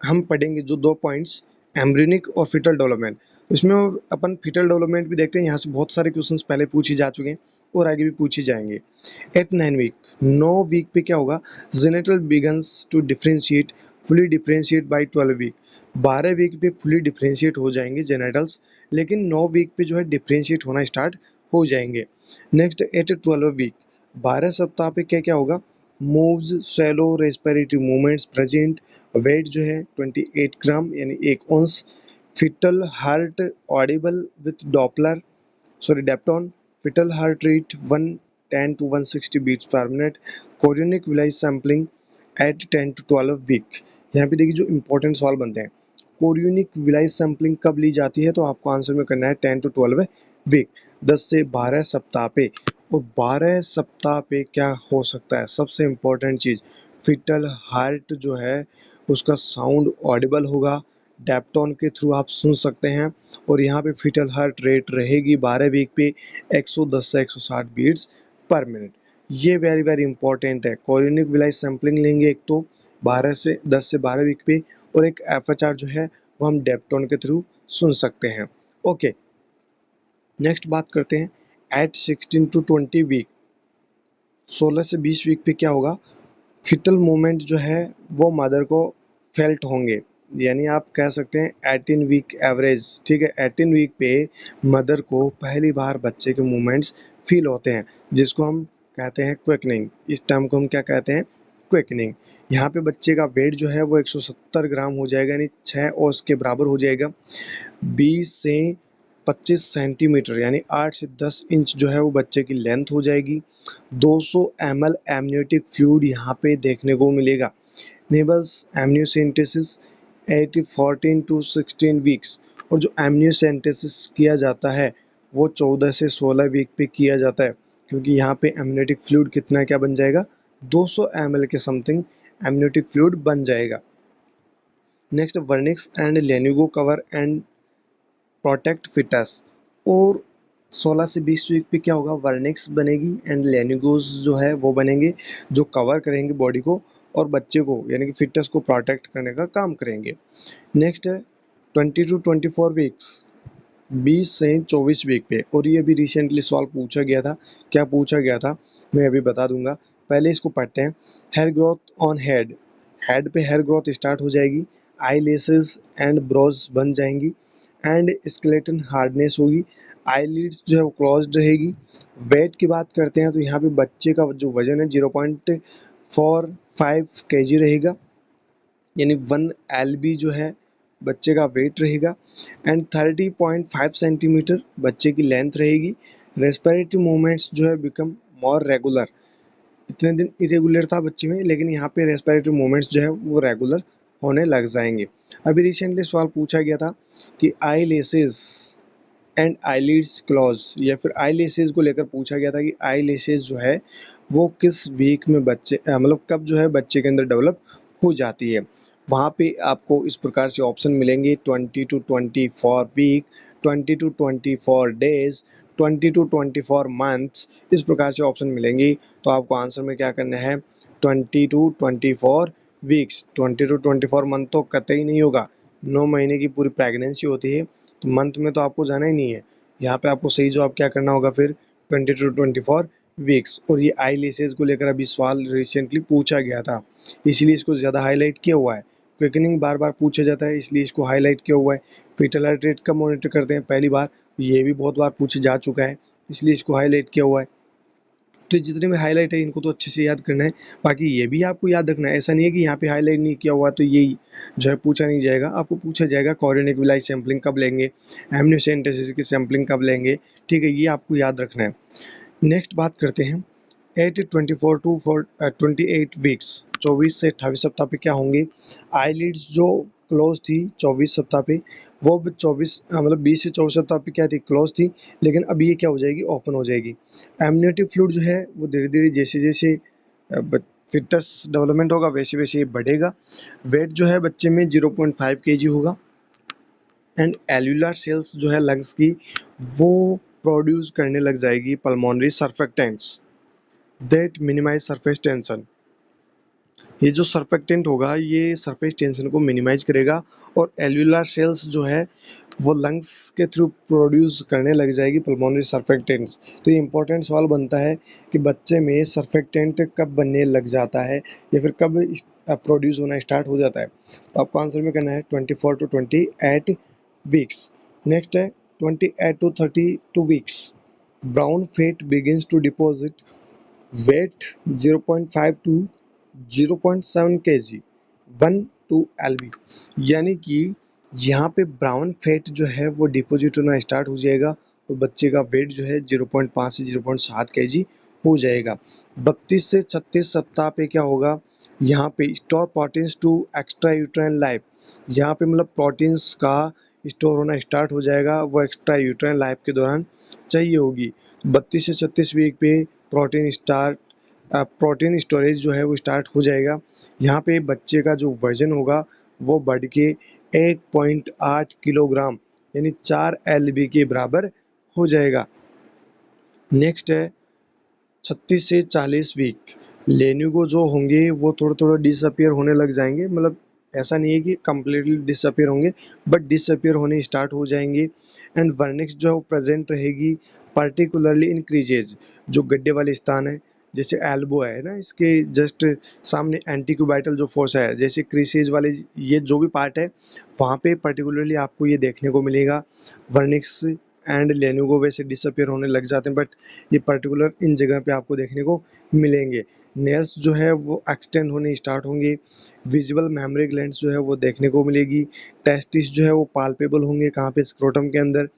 हम पढ़ेंगे जो 2 पॉइंट्स, एम्ब्रियोनिक और फिटल डेवलपमेंट, इसमें अपन फिटल डेवलपमेंट भी देखते हैं, यहाँ से बहुत सारे क्वेश्चंस पहले पूछे जा चुके हैं और आगे भी पूछे जाएंगे। एट 9 वीक, 9 वीक पे क्या होगा, genital begins to differentiate, fully differentiate by 12 week, 12 week पे फुली डिफ्रेंशिएट हो जाएंगे जेनेटल्स, लेकिन 9 वीक पे जो है डिफ्रेंशिएट होना स्टार्ट हो जाएंगे। नेक्स्ट एट 12 वीक, 12 सप्ताह पे क्या क्या होगा, moves shallow respiratory movements present, weight जो है 28 ग्राम यानी 1 ounce, foetal heart audible with Doppler doptone, foetal heart rate 110 to 160 beats per minute, chorionic villus sampling at 10 to 12 week. यहाँ पे देखिए जो इंपॉर्टेंट सवाल बनते हैं, कोरियोनिक विलाइज सैम्पलिंग कब ली जाती है, तो आपको आंसर में करना है 10 to 12 वीक, 10 से 12 सप्ताह पे। और 12 सप्ताह पे क्या हो सकता है, सबसे इम्पोर्टेंट चीज़ फिटल हार्ट जो है उसका साउंड ऑडिबल होगा, डेप्टोन के थ्रू आप सुन सकते हैं। और यहाँ पे फिटल हार्ट रेट रहेगी 12 वीक पे 110 से 160 बीट्स पर मिनट। ये वेरी वेरी इंपॉर्टेंट है। कोरियोनिक विलाइस सैम्पलिंग लेंगे एक तो 10 से 12 वीक पे, और एक एफएचआर जो है वो हम डेप्टोन के थ्रू सुन सकते हैं। ओके, नेक्स्ट बात करते हैं एट 16 टू 20 वीक। 16 से 20 वीक पे क्या होगा, फिटल मूवमेंट जो है वो मदर को फेल्ट होंगे, यानी आप कह सकते हैं 18 वीक एवरेज, ठीक है। 18 वीक पे मदर को पहली बार बच्चे के मूवमेंट्स फील होते हैं, जिसको हम कहते हैं क्विकनिंग। इस टर्म को हम क्या कहते हैं, क्विकनिंग। यहाँ पे बच्चे का वेट जो है वो 170 ग्राम हो जाएगा, यानी 6 औंस के बराबर हो जाएगा। 20 से 25 सेंटीमीटर यानी 8 से 10 इंच जो है वो बच्चे की लेंथ हो जाएगी। 200 ml एमनियोटिक फ्लूइड यहाँ पे देखने को मिलेगा। नेबल्स एमनियोसेंटेसिस एट 14 टू 16 वीक्स, और जो एमनियोसेंटेसिस किया जाता है वो 14 से 16 वीक पे किया जाता है, क्योंकि यहाँ पे एमनियोटिक फ्लूइड कितना क्या बन जाएगा, 200 ml के समथिंग एमनियोटिक फ्लूइड बन जाएगा। Next, vernix and lanugo cover and protect foetus. और 16 से 20 वीक पे क्या होगा, वर्निक्स बनेगी एंड लेनिगोज जो है वो बनेंगे, जो कवर करेंगे बॉडी को और बच्चे को यानी कि फिटस को प्रोटेक्ट करने का काम करेंगे। नेक्स्ट है 20 टू 24 वीक्स, 20 से 24 वीक पे, और ये अभी रिसेंटली सवाल पूछा गया था। क्या पूछा गया था मैं अभी बता दूंगा, पहले इसको पढ़ते हैं। Hair growth on head, head पे हेयर ग्रोथ स्टार्ट हो जाएगी, आई लेसेस एंड ब्रोज बन जाएंगी, एंड स्केलेटन हार्डनेस होगी, आईलिड्स जो है वो क्लोज्ड रहेगी। वेट की बात करते हैं तो यहाँ पे बच्चे का जो वजन है 0.45 kg रहेगा, यानी 1 LB जो है बच्चे का वेट रहेगा, एंड 30.5 सेंटीमीटर बच्चे की लेंथ रहेगी। रेस्पिरेटरी मूवमेंट्स जो है बिकम मोर रेगुलर, इतने दिन इरेगुलर था बच्चे में, लेकिन यहाँ पे रेस्पिरेटरी मूवमेंट्स जो है वो रेगुलर होने लग जाएंगे। अभी रिसेंटली सवाल पूछा गया था कि आई लेसेस एंड आईलिड्स क्लोज, या फिर आई लेसेस को लेकर पूछा गया था कि आई लेसेस जो है वो किस वीक में बच्चे मतलब कब जो है बच्चे के अंदर डेवलप हो जाती है। वहाँ पे आपको इस प्रकार से ऑप्शन मिलेंगे 20 to 24 week, 20 to 24 days, 20 to 24 months, इस प्रकार से ऑप्शन मिलेंगे। तो आपको आंसर में क्या करना है, 20 टू 24 वीक्स। 20 टू 24 मंथ तो कतई नहीं होगा, 9 महीने की पूरी प्रेगनेंसी होती है, तो मंथ में तो आपको जाना ही नहीं है। यहाँ पे आपको सही जवाब क्या करना होगा फिर, 20 टू 24 वीक्स। और ये आई लेसेस को लेकर अभी सवाल रिसेंटली पूछा गया था, इसलिए इसको ज़्यादा हाईलाइट किया हुआ है। क्विकनिंग बार बार पूछा जाता है, इसलिए इसको हाईलाइट किया हुआ है। फिटल हार्ट रेट कब मॉनिटर करते हैं, पहली बार, ये भी बहुत बार पूछा जा चुका है, इसलिए इसको हाईलाइट किया हुआ है। तो जितने में हाईलाइट है इनको तो अच्छे से याद करना है। बाकी ये भी आपको याद रखना है, ऐसा नहीं है कि यहाँ पे हाईलाइट नहीं किया हुआ तो ये जो है पूछा नहीं जाएगा। आपको पूछा जाएगा कोरियोनिक विलाई सैम्पलिंग कब लेंगे, एमनियोसेंटेसिस की सैम्पलिंग कब लेंगे, ठीक है, ये आपको याद रखना है। नेक्स्ट बात करते हैं 8 टू 28 वीक्स, 24 से 28 सप्ताह पे क्या होंगे। आईलिड्स जो क्लोज थी 24 सप्ताह पे, वो 24 मतलब 20 से 24 सप्ताह पे क्या थी, क्लोज थी, लेकिन अब ये क्या हो जाएगी, ओपन हो जाएगी। एमनियोटिक फ्लूइड जो है वो धीरे धीरे जैसे जैसे फिटस डेवलपमेंट होगा वैसे वैसे ये बढ़ेगा। वेट जो है बच्चे में 0.5 kg होगा, एंड एल्यूलर सेल्स जो है लंग्स की वो प्रोड्यूस करने लग जाएगी pulmonary surfactants that minimise surface tension. ये जो सर्फेक्टेंट होगा ये सरफेस टेंशन को मिनिमाइज करेगा, और एल्यूलर सेल्स जो है वो लंग्स के थ्रू प्रोड्यूस करने लग जाएगी पल्मोनरी सर्फेक्टेंट्स। तो ये इंपॉर्टेंट सवाल बनता है कि बच्चे में सर्फेक्टेंट कब बनने लग जाता है, या फिर कब प्रोड्यूस होना स्टार्ट हो जाता है। तो आपको आंसर में करना है 24 टू 28 वीक्स। नेक्स्ट है 28 to 32 weeks, brown fat begins to deposit, weight 0.5 to 0.7 kg, 1 to LB, यानी कि यहाँ पे ब्राउन फैट जो है वो डिपॉजिट होना स्टार्ट हो जाएगा, तो बच्चे का वेट जो है 0.5 से 0.7 kg हो जाएगा। 32 से 36 सप्ताह पे क्या होगा, यहाँ पे store proteins to extra uterine life, यहाँ पे मतलब प्रोटीन्स का स्टोर होना स्टार्ट हो जाएगा, वो एक्स्ट्रा यूट्राइन लाइफ के दौरान चाहिए होगी। 32 से 36 वीक पे प्रोटीन स्टार्ट प्रोटीन स्टोरेज जो है वो स्टार्ट हो जाएगा। यहाँ पे बच्चे का जो वज़न होगा वो बढ़ के 1.8 किलोग्राम यानी 4 एलबी के बराबर हो जाएगा। नेक्स्ट है 36 से 40 वीक। लेनिगो जो होंगे वो थोड़ा-थोड़ा डिसअपीयर होने लग जाएँगे, मतलब ऐसा नहीं है कि कंप्लीटली डिसअपीयर होंगे, बट डिसअपीयर होने स्टार्ट हो जाएँगे। एंड वर्निक्स जो है वो प्रेज़ेंट रहेगी, पार्टिकुलरली इन क्रीजेज़, जो गड्ढे वाले स्थान है, जैसे एल्बो है ना, इसके जस्ट सामने एंटीक्यूबाइटल जो फोसा है, जैसे क्रीसेज वाले ये जो भी पार्ट है, वहाँ पे पर्टिकुलरली आपको ये देखने को मिलेगा। वर्निक्स एंड लेनिगो वैसे डिसअपीयर होने लग जाते हैं, बट ये पर्टिकुलर इन जगह पे आपको देखने को मिलेंगे। नेल्स जो है वो एक्सटेंड होने स्टार्ट होंगे। विजुअल मेमोरी ग्लैंड्स जो है वो देखने को मिलेगी। टेस्टिस जो है वो पाल्पेबल होंगे, कहाँ पे, स्क्रोटम के अंदर।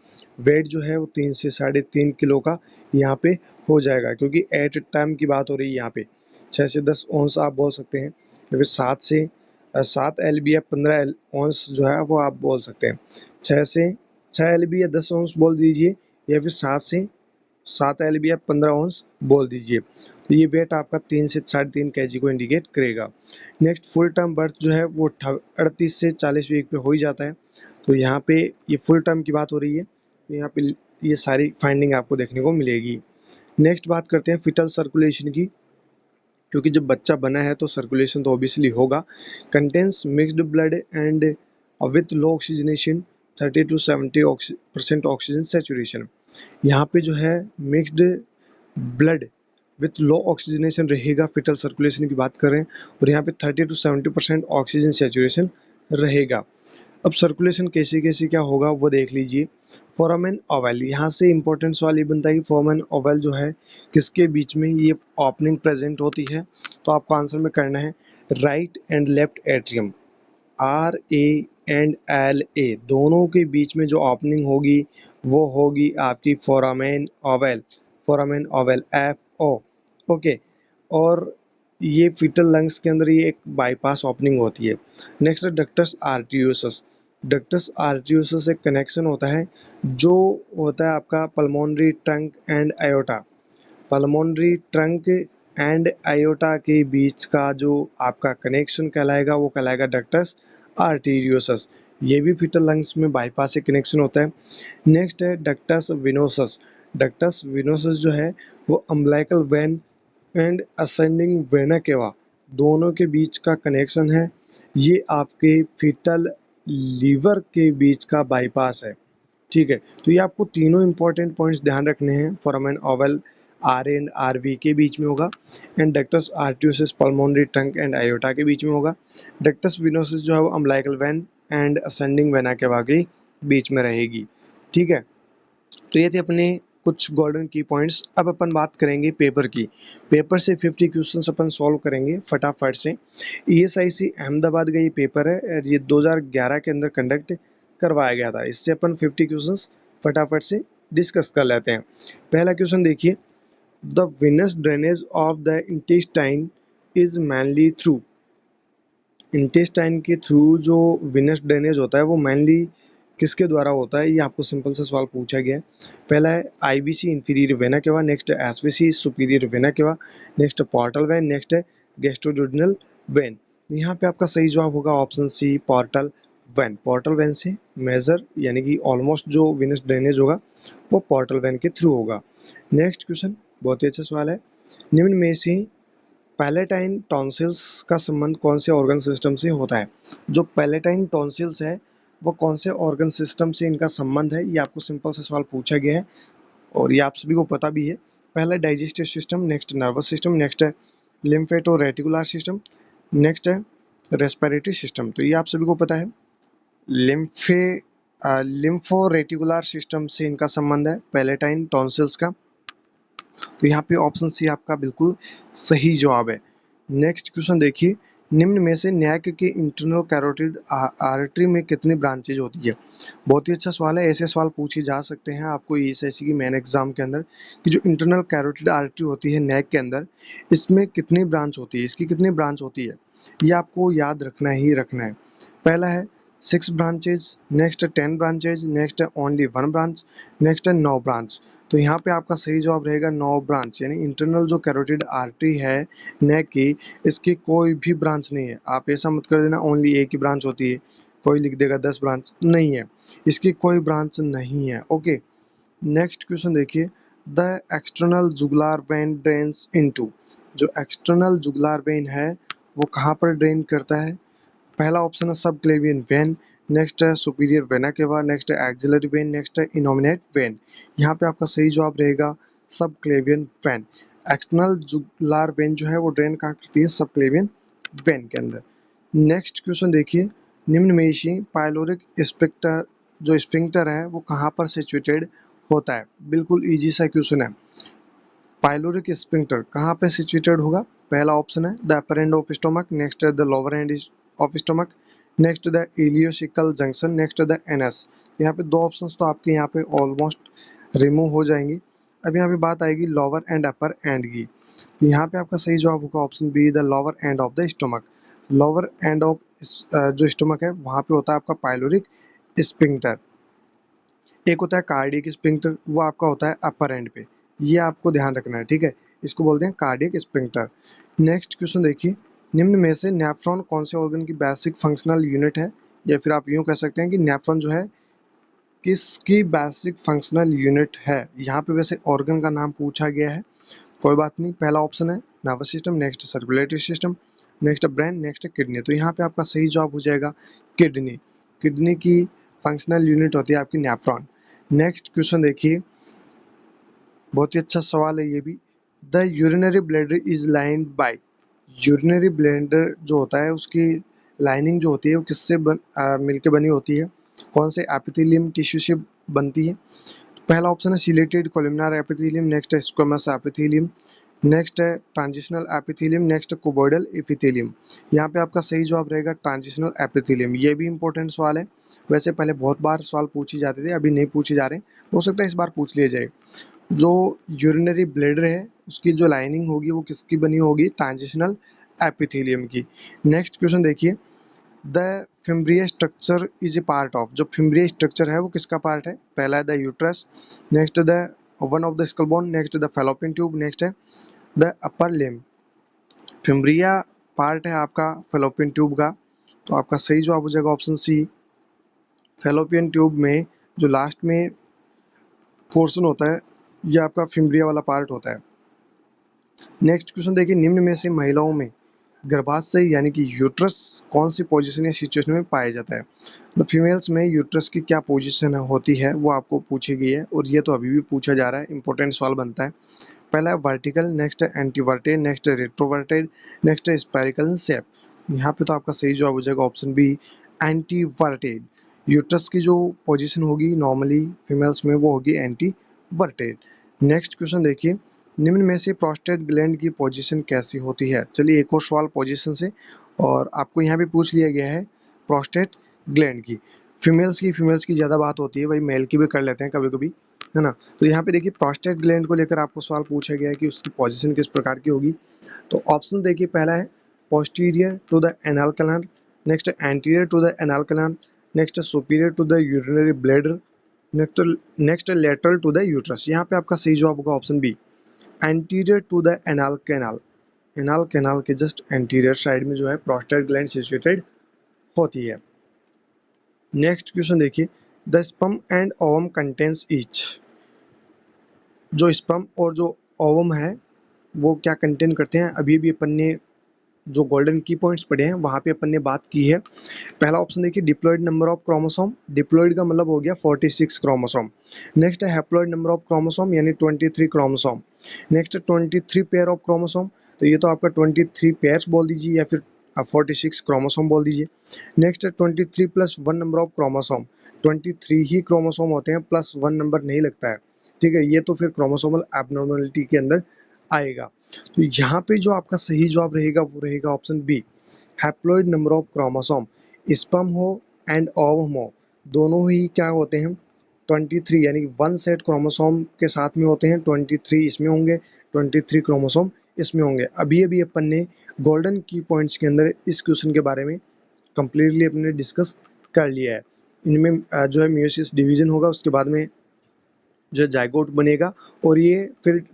वेट जो है वो 3 से 3.5 किलो का यहाँ पे हो जाएगा, क्योंकि एट टाइम की बात हो रही है यहाँ पे। 6 से 10 औंस आप बोल सकते हैं, या फिर 7 एलबी या 15 औंस जो है वो आप बोल सकते हैं। 6 एलबी या 10 औंस बोल दीजिए, या फिर 7 एलबी या 15 औंस बोल दीजिए। तो ये वेट आपका 3 से 3.5 केजी को इंडिकेट करेगा। नेक्स्ट फुल टर्म बर्थ जो है वो 38 से 40 वीक पे हो ही जाता है। तो यहाँ पे ये फुल टर्म की बात हो रही है, तो यहाँ पे ये सारी फाइंडिंग आपको देखने को मिलेगी। नेक्स्ट बात करते हैं फिटल सर्कुलेशन की, क्योंकि जब बच्चा बना है तो सर्कुलेशन तो ऑब्वियसली होगा। Contains mixed blood and with low oxygenation, 30 to 70% oxygen saturation. यहाँ पे जो है mixed blood with low oxygenation रहेगा, फिटल सर्कुलेशन की बात कर रहे हैं, और यहाँ पे 30 to 70% ऑक्सीजन सेचुरेशन रहेगा। अब सर्कुलेशन कैसे कैसे क्या होगा वो देख लीजिए। फोरामेन ओवल, यहाँ से इंपॉर्टेंट सवाल ये बनता है कि फोरामेन ओवल जो है किसके बीच में ये ओपनिंग प्रेजेंट होती है, तो आपको आंसर में करना है right and left atrium. R A and L A दोनों के बीच में जो ओपनिंग होगी वो होगी आपकी foramen ovale. Foramen ovale F O, okay. और ये फीटल लंग्स के अंदर ये एक बाईपास ओपनिंग होती है। नेक्स्ट है डक्टस आर्टियोसस। डक्टस आर्टियोसस एक कनेक्शन होता है जो होता है आपका pulmonary trunk and iota. Pulmonary trunk and aorta के बीच का जो आपका कनेक्शन कहलाएगा वो कहलाएगा डक्टस आर्टीरियोसस। ये भी फीटल लंग्स में बाईपास से कनेक्शन होता है। नेक्स्ट है डक्टस विनोसस। डक्टस विनोसस जो है वो umbilical vein and ascending vena केवा दोनों के बीच का कनेक्शन है। ये आपके फीटल लीवर के बीच का बाईपास है, ठीक है। तो ये आपको तीनों इंपॉर्टेंट पॉइंट्स ध्यान रखने हैं। Foramen ovale R and R V के बीच में होगा, and ductus arteriosus pulmonary trunk and aorta के बीच में होगा। डक्टस विनोसिस जो है वो umbilical vein and ascending vena cava के बीच में रहेगी, ठीक है। तो ये थे अपने कुछ गोल्डन की पॉइंट्स। अब अपन बात करेंगे पेपर की। पेपर से 50 क्वेश्चंस अपन सॉल्व करेंगे फटाफट से। ईएसआईसी अहमदाबाद का ये पेपर है और ये 2011 के अंदर कंडक्ट करवाया गया था। इससे अपन 50 क्वेश्चंस फटाफट से डिस्कस कर लेते हैं। पहला क्वेश्चन देखिए, the venous drainage of the intestine is mainly through. Intestine के थ्रू जो विनस ड्रेनेज होता है वो मेनली किसके द्वारा होता है, ये आपको सिंपल सा सवाल पूछा गया है। पहला है IVC inferior vena cava, next है SVC superior vena cava, next portal vein, next है गैस्ट्रोड्यूडेनल वेन। यहाँ पे आपका सही जवाब होगा option C portal vein. Portal vein से मेजर यानी कि ऑलमोस्ट जो विनस ड्रेनेज होगा वो पोर्टल वेन के थ्रू होगा। नेक्स्ट क्वेश्चन बहुत ही अच्छा सवाल है, निम्न में से पैलेटाइन टॉन्सिल्स का संबंध कौन से ऑर्गन सिस्टम से होता है। जो पैलेटाइन टॉन्सिल्स है वो कौन से ऑर्गन सिस्टम से इनका संबंध है, ये आपको सिंपल सा सवाल पूछा गया है और ये आप सभी को पता भी है। पहला digestive system, next nervous system, next है लिम्फेटो रेटिकुलर सिस्टम, नेक्स्ट है रेस्पिरेटरी सिस्टम। तो ये आप सभी को पता है, लिम्फे लिम्फो रेटिकुलर सिस्टम से इनका संबंध है पैलेटाइन टॉन्सिल्स का। तो यहाँ पे ऑप्शन सी आपका बिल्कुल सही जवाब है। नेक्स्ट क्वेश्चन देखिए, निम्न में से नेक के इंटरनल कैरोटिड आर्टरी में कितनी ब्रांचेज होती है। बहुत ही अच्छा सवाल है, ऐसे सवाल पूछे जा सकते हैं आपको ईएसआईसी की मेन एग्जाम के अंदर कि जो इंटरनल कैरोटिड आर्टरी होती है नेक के अंदर, इसमें कितनी ब्रांच होती है, इसकी कितनी ब्रांच होती है, ये आपको याद रखना ही रखना है। पहला है 6 ब्रांचेज, नेक्स्ट है 10 ब्रांचेज, नेक्स्ट है ओनली 1 ब्रांच, नेक्स्ट है 9 ब्रांच। तो यहाँ पे आपका सही जवाब रहेगा 9 ब्रांच, यानी इंटरनल जो कैरोटिड आर्टरी है नेक की, इसकी कोई भी ब्रांच नहीं है। आप ऐसा मत कर देना ओनली एक ही ब्रांच होती है, कोई लिख देगा 10 ब्रांच, नहीं है, इसकी कोई ब्रांच नहीं है। ओके, नेक्स्ट क्वेश्चन देखिए, the external jugular vein drains into, जो एक्सटर्नल जुगुलार वेन है वो कहाँ पर ड्रेन करता है? पहला ऑप्शन है सब क्लेवियन वेन, नेक्स्ट है सुपीरियर वेना केवा, नेक्स्ट है एक्सिलरी वेन, नेक्स्ट है इनोमिनेट वेन। यहाँ पे आपका सही जवाब रहेगा सब क्लेवियन वेन। एक्सटर्नल जुगुलार वेन जो है वो ड्रेन कहाँ करती है? सब क्लेवियन वेन के अंदर। नेक्स्ट क्वेश्चन देखिए, निम्न में से पायलोरिक स्फिंक्टर, जो स्फिंक्टर है वो कहाँ पर सिचुएटेड होता है? बिल्कुल इजी सा क्वेश्चन है। पाइलोरिक स्फिंक्टर कहाँ पे सिचुएटेड होगा? पहला ऑप्शन है the upper end of stomach, next है the lower end of stomach, next the ileocaecal junction, next the NS. यहाँ पे दो ऑप्शंस तो आपके यहाँ पे ऑलमोस्ट रिमूव हो जाएंगी। अब यहाँ पे बात आएगी लोअर एंड अपर एंड की। यहाँ पे आपका सही जवाब होगा option B, the lower end of the stomach. Lower end of जो स्टमक है वहाँ पे होता है आपका पाइलोरिक स्फिंक्टर। एक होता है कार्डियक स्फिंक्टर, वो आपका होता है अपर एंड पे, ये आपको ध्यान रखना है, ठीक है, इसको बोलते हैं कार्डियक स्फिंक्टर। नेक्स्ट क्वेश्चन देखिए, निम्न में से नेफ्रॉन कौन से ऑर्गन की बेसिक फंक्शनल यूनिट है? या फिर आप यूँ कह सकते हैं कि नेफ्रॉन जो है किसकी बेसिक फंक्शनल यूनिट है? यहाँ पे वैसे ऑर्गन का नाम पूछा गया है, कोई बात नहीं। पहला ऑप्शन है nervous system, next circulatory system, next brain, next kidney. तो यहाँ पे आपका सही जवाब हो जाएगा किडनी। किडनी की फंक्शनल यूनिट होती है आपकी नेफ्रॉन। नेक्स्ट क्वेश्चन देखिए, बहुत ही अच्छा सवाल है ये भी। The urinary bladder is lined by, urinary bladder जो होता है उसकी लाइनिंग जो होती है वो किससे मिलके बनी होती है? कौन से एपिथेलियम टिश्यू से बनती है? पहला ऑप्शन है सिलेटेड कोलिमिनार एपिथेलियम, नेक्स्ट है स्क्वेमस एपिथेलियम, नेक्स्ट है ट्रांजिशनल एपिथेलियम, नेक्स्ट कुबोइडल एपिथेलियम। यहाँ पे आपका सही जवाब रहेगा ट्रांजिशनल एपिथेलियम। ये भी इंपॉर्टेंट सवाल है, वैसे पहले बहुत बार सवाल पूछे जाते थे, अभी नहीं पूछे जा रहे, हो सकता है इस बार पूछ लिया जाए। जो यूरिनरी ब्लैडर है उसकी जो लाइनिंग होगी वो किसकी बनी होगी? ट्रांजिशनल एपिथेलियम की। नेक्स्ट क्वेश्चन देखिए, the fimbria structure is a part of, जो फिम्ब्रिया स्ट्रक्चर है वो किसका पार्ट है? पहला है the uterus, next the one of the skull bone, next the fallopian tube, next है the upper limb. Fimbria part है आपका फैलोपियन ट्यूब का, तो आपका सही जवाब हो जाएगा ऑप्शन सी। फैलोपियन ट्यूब में जो लास्ट में पोर्शन होता है ये आपका फिम्ब्रिया वाला पार्ट होता है। नेक्स्ट क्वेश्चन देखिए, निम्न में से महिलाओं में गर्भाशय यानी कि यूट्रस कौन सी पोजीशन या सिचुएशन में पाया जाता है? तो फीमेल्स में यूट्रस की क्या पोजीशन होती है वो आपको पूछी गई है, और ये तो अभी भी पूछा जा रहा है, इंपॉर्टेंट सवाल बनता है। पहला है वर्टिकल, नेक्स्ट है एंटीवर्टेड, नेक्स्ट है रेट्रोवर्टेड, नेक्स्ट है स्पेरिकल शेप। यहाँ पे तो आपका सही जवाब हो जाएगा ऑप्शन बी, एंटीवर्टेड। यूट्रस की जो पोजीशन होगी नॉर्मली फीमेल्स में वो होगी एंटीवर्टेड। नेक्स्ट क्वेश्चन देखिए, निम्न में से प्रोस्टेट ग्लैंड की पोजीशन कैसी होती है? चलिए एक और सवाल पोजीशन से, और आपको यहाँ पे पूछ लिया गया है प्रोस्टेट ग्लैंड की। फीमेल्स की ज़्यादा बात होती है, भाई मेल की भी कर लेते हैं कभी कभी, है ना। तो यहाँ पे देखिए प्रोस्टेट ग्लैंड को लेकर आपको सवाल पूछा गया है कि उसकी पोजीशन किस प्रकार की होगी। तो ऑप्शन देखिए, पहला है posterior to the anal canal, next है anterior to the anal canal, next है superior to the urinary bladder, next है लेटरल टू द यूट्रस। यहाँ पे आपका सही जवाब होगा option B, anterior to the anal canal. Anal canal के जस्ट एंटीरियर साइड में जो है प्रोस्टेट ग्लैंड सिचुएटेड होती है। नेक्स्ट क्वेश्चन देखिए, the sperm and ovum contains each, जो स्पर्म और जो ओवम है वो क्या कंटेन करते हैं? अभी भी अपन ने जो गोल्डन की पॉइंट्स पढ़े हैं वहाँ पे अपन ने बात की है। पहला ऑप्शन देखिए diploid number of chromosome, diploid का मतलब हो गया 46 क्रोमोसोम। नेक्स्ट है हैप्लॉयड नंबर ऑफ क्रोमोसोम यानी 23 chromosome. Next 23 pair of chromosome, तो ये तो आपका 23 पेयर्स बोल दीजिए या फिर 46 क्रोमोसोम बोल दीजिए। नेक्स्ट है 23 plus 1 number of chromosome, 23 he chromosome होते हैं, प्लस 1 नंबर नहीं लगता है, ठीक है, ये तो फिर क्रोमोसोमल एबनॉर्मलिटी के अंदर आएगा। तो यहाँ पे जो आपका सही जवाब रहेगा वो रहेगा option B, haploid number of chromosome. Sperm हो एंड ओवम हो, दोनों ही क्या होते हैं? 23, यानी वन सेट क्रोमोसोम के साथ में होते हैं, 23 इसमें होंगे, 23 क्रोमोसोम इसमें होंगे। अभी अभी अपन ने गोल्डन की पॉइंट्स के अंदर इस क्वेश्चन के बारे में कंप्लीटली अपने डिस्कस कर लिया है। इनमें जो है मियोसिस डिवीजन होगा, उसके बाद में जो है जाइगोट बनेगा और ये फिर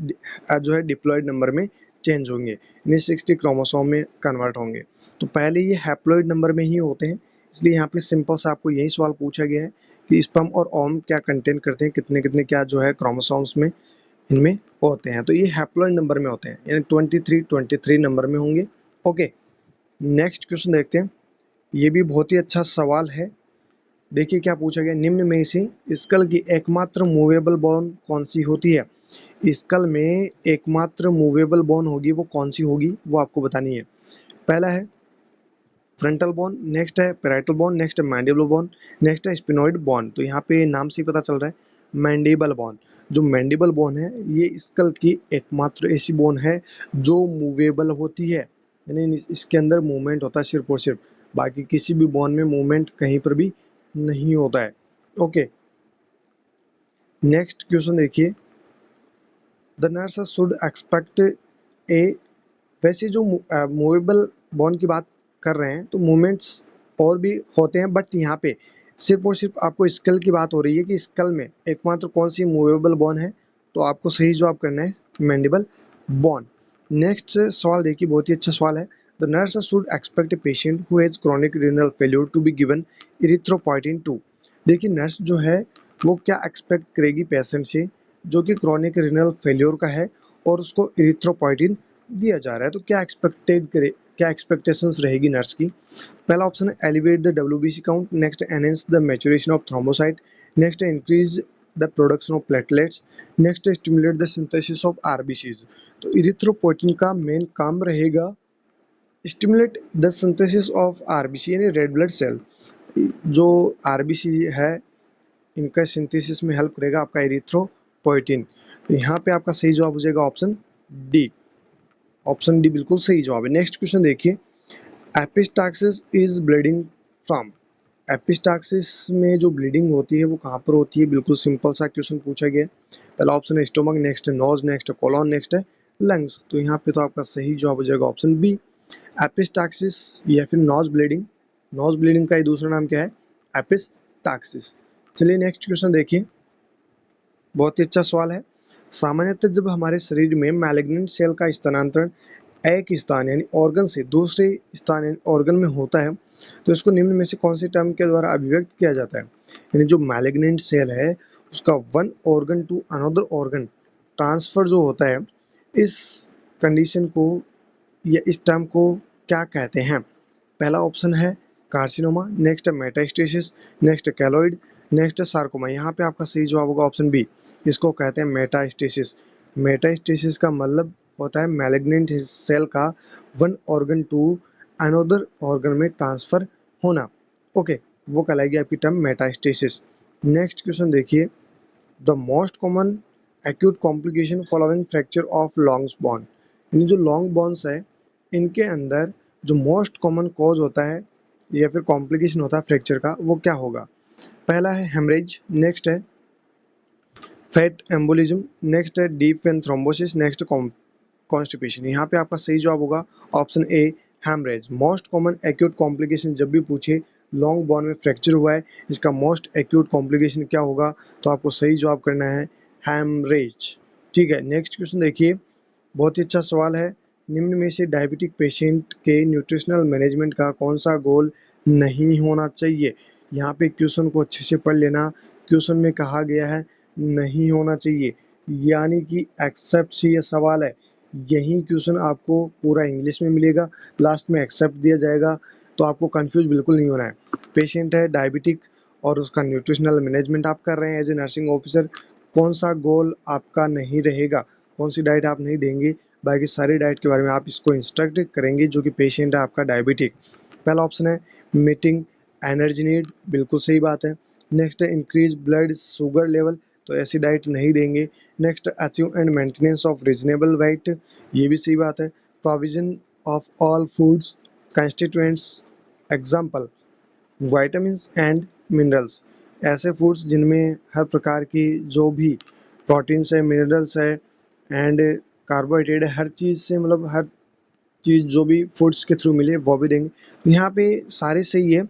जो है डिप्लॉइड नंबर में चेंज होंगे, यानी 60 क्रोमोसोम में कन्वर्ट होंगे। तो पहले ये हैप्लॉइड नंबर में ही होते हैं, इसलिए यहाँ पे सिंपल सा आपको यही सवाल पूछा गया है कि स्पर्म और ओवम क्या कंटेन करते हैं, कितने कितने क्या जो है क्रोमोसोम्स में इनमें होते हैं। तो ये हैप्लॉइड नंबर में होते हैं, यानी 23 नंबर में होंगे। ओके, नेक्स्ट क्वेश्चन देखते हैं। ये भी बहुत ही अच्छा सवाल है। देखिए क्या पूछा गया, निम्न में से स्कल की एकमात्र मूवेबल बोन कौन सी होती है। स्कल में एकमात्र मूवेबल बोन होगी वो कौन सी होगी, वो आपको बतानी है। पहला है फ्रंटल बोन, नेक्स्ट है पैराइटल बोन, नेक्स्ट है मैंडिबल बोन, नेक्स्ट है स्पिनोइड बोन। तो यहाँ पे नाम से ही पता चल रहा है मैंडिबल बोन। जो मैंडिबल बोन है ये स्कल की एकमात्र ऐसी बोन है जो मूवेबल होती है, यानी इसके अंदर मूवमेंट होता है सिर्फ और सिर्फ, बाकी किसी भी बोन में मूवमेंट कहीं पर भी नहीं होता है। ओके, नेक्स्ट क्वेश्चन देखिए, द नर्स शुड एक्सपेक्ट ए, वैसे जो मूवेबल बोन की बात कर रहे हैं तो मूवमेंट्स और भी होते हैं, बट यहाँ पे सिर्फ और सिर्फ आपको स्कल की बात हो रही है कि स्कल में एकमात्र कौन सी मूवेबल बोन है। तो आपको सही जवाब करना है मैंडिबल बोन। नेक्स्ट सवाल देखिए, बहुत ही अच्छा सवाल है। The nurse should expect a patient who has chronic renal failure to be given erythropoietin 2। देखिए नर्स जो है वो क्या एक्सपेक्ट करेगी पेशेंट से जो कि क्रॉनिक रीनल फेल्योर का है और उसको इरिथ्रोपोइटिन दिया जा रहा है। तो क्या एक्सपेक्टेड करे, क्या एक्सपेक्टेशंस रहेगी नर्स की। पहला ऑप्शन है elevate the WBC count, next enhance the maturation of thrombocyte, next increase the production of platelets, next stimulate the synthesis of RBCs. तो इरिथ्रोपोइटिन का मेन काम रहेगा stimulate the synthesis of RBC यानी red blood cell. जो RBC है इनका synthesis में help करेगा आपका इरिथ्रोपोइटिन। तो यहाँ पे आपका सही जवाब हो जाएगा ऑप्शन डी। ऑप्शन डी बिल्कुल सही जवाब है। नेक्स्ट क्वेश्चन देखिए, एपिस्टाक्सिस इज ब्लीडिंग फ्रॉम। एपिस्टाक्सिस में जो ब्लीडिंग होती है वो कहाँ पर होती है, बिल्कुल सिंपल सा क्वेश्चन पूछा गया है। पहला ऑप्शन है स्टोमक, नेक्स्ट है नोज, नेक्स्ट है कोलन, नेक्स्ट है लंग्स। तो यहाँ पे तो आपका सही जवाब हो जाएगा ऑप्शन बी, एपिस्टाक्सिस या फिर नोज ब्लीडिंग। नोज ब्लीडिंग का ही दूसरा नाम क्या है, एपिस्टाक्सिस। चलिए नेक्स्ट क्वेश्चन देखिए, बहुत ही अच्छा सवाल है। सामान्यतः जब हमारे शरीर में मैलिग्नेंट सेल का स्थानांतरण एक स्थान यानी ऑर्गन से दूसरे स्थान यानी ऑर्गन में होता है तो इसको निम्न में से कौन से टर्म के द्वारा अभिव्यक्त किया जाता है। यानी जो मैलिग्नेंट सेल है उसका one organ to another organ transfer जो होता है, इस कंडीशन को या इस टर्म को क्या कहते हैं। पहला ऑप्शन है कार्सिनोमा, नेक्स्ट है मेटास्टेसिस, नेक्स्ट है कैलोइड, नेक्स्ट है सार्कोमा। यहाँ पे आपका सही जवाब होगा ऑप्शन बी, इसको कहते हैं मेटास्टेसिस। मेटास्टेसिस का मतलब होता है मैलिग्नेंट सेल का one organ to another organ में ट्रांसफर होना। ओके, वो कहलाएगी आपकी टर्म मेटास्टेसिस। नेक्स्ट क्वेश्चन देखिए, the most common acute complication following fracture of longs bone. यानी जो लॉन्ग बोन्स है इनके अंदर जो मोस्ट कॉमन कॉज होता है या फिर कॉम्प्लिकेशन होता है फ्रैक्चर का वो क्या होगा। पहला है हेमरेज, नेक्स्ट है फैट एम्बोलिज्म, नेक्स्ट है deep vein thrombosis, next constipation. यहाँ पे आपका सही जवाब होगा option A haemorrhage. Most common acute complication जब भी पूछे लॉन्ग बोन में फ्रैक्चर हुआ है इसका मोस्ट एक्यूट कॉम्प्लिकेशन क्या होगा, तो आपको सही जवाब करना है हेमरेज। ठीक है, नेक्स्ट क्वेश्चन देखिए, बहुत ही अच्छा सवाल है। निम्न में से डायबिटिक पेशेंट के न्यूट्रिशनल मैनेजमेंट का कौन सा गोल नहीं होना चाहिए। यहाँ पे क्वेश्चन को अच्छे से पढ़ लेना। क्वेश्चन में कहा गया है नहीं होना चाहिए, यानी कि एक्सेप्ट से ये सवाल है। यही क्वेश्चन आपको पूरा इंग्लिश में मिलेगा, लास्ट में एक्सेप्ट दिया जाएगा, तो आपको कंफ्यूज बिल्कुल नहीं होना है। पेशेंट है डायबिटिक और उसका न्यूट्रिशनल मैनेजमेंट आप कर रहे हैं एज ए नर्सिंग ऑफिसर, कौन सा गोल आपका नहीं रहेगा, कौन सी डाइट आप नहीं देंगे, बाकी सारी डाइट के बारे में आप इसको इंस्ट्रक्ट करेंगे जो कि पेशेंट है आपका डायबिटिक। पहला ऑप्शन है मीटिंग एनर्जी नीड, बिल्कुल सही बात है। नेक्स्ट है इंक्रीज ब्लड शुगर लेवल, तो ऐसी डाइट नहीं देंगे। Next achieve and maintenance of reasonable weight, ये भी सही बात है। Provision of all foods constituents, example vitamins and minerals, ऐसे फूड्स जिनमें हर प्रकार की जो भी प्रोटीन्स है, मिनरल्स है एंड कार्बोहाइड्रेट है, हर चीज़ से मतलब हर चीज़ जो भी फूड्स के थ्रू मिले वो भी देंगे। तो यहाँ पे सारे सही है।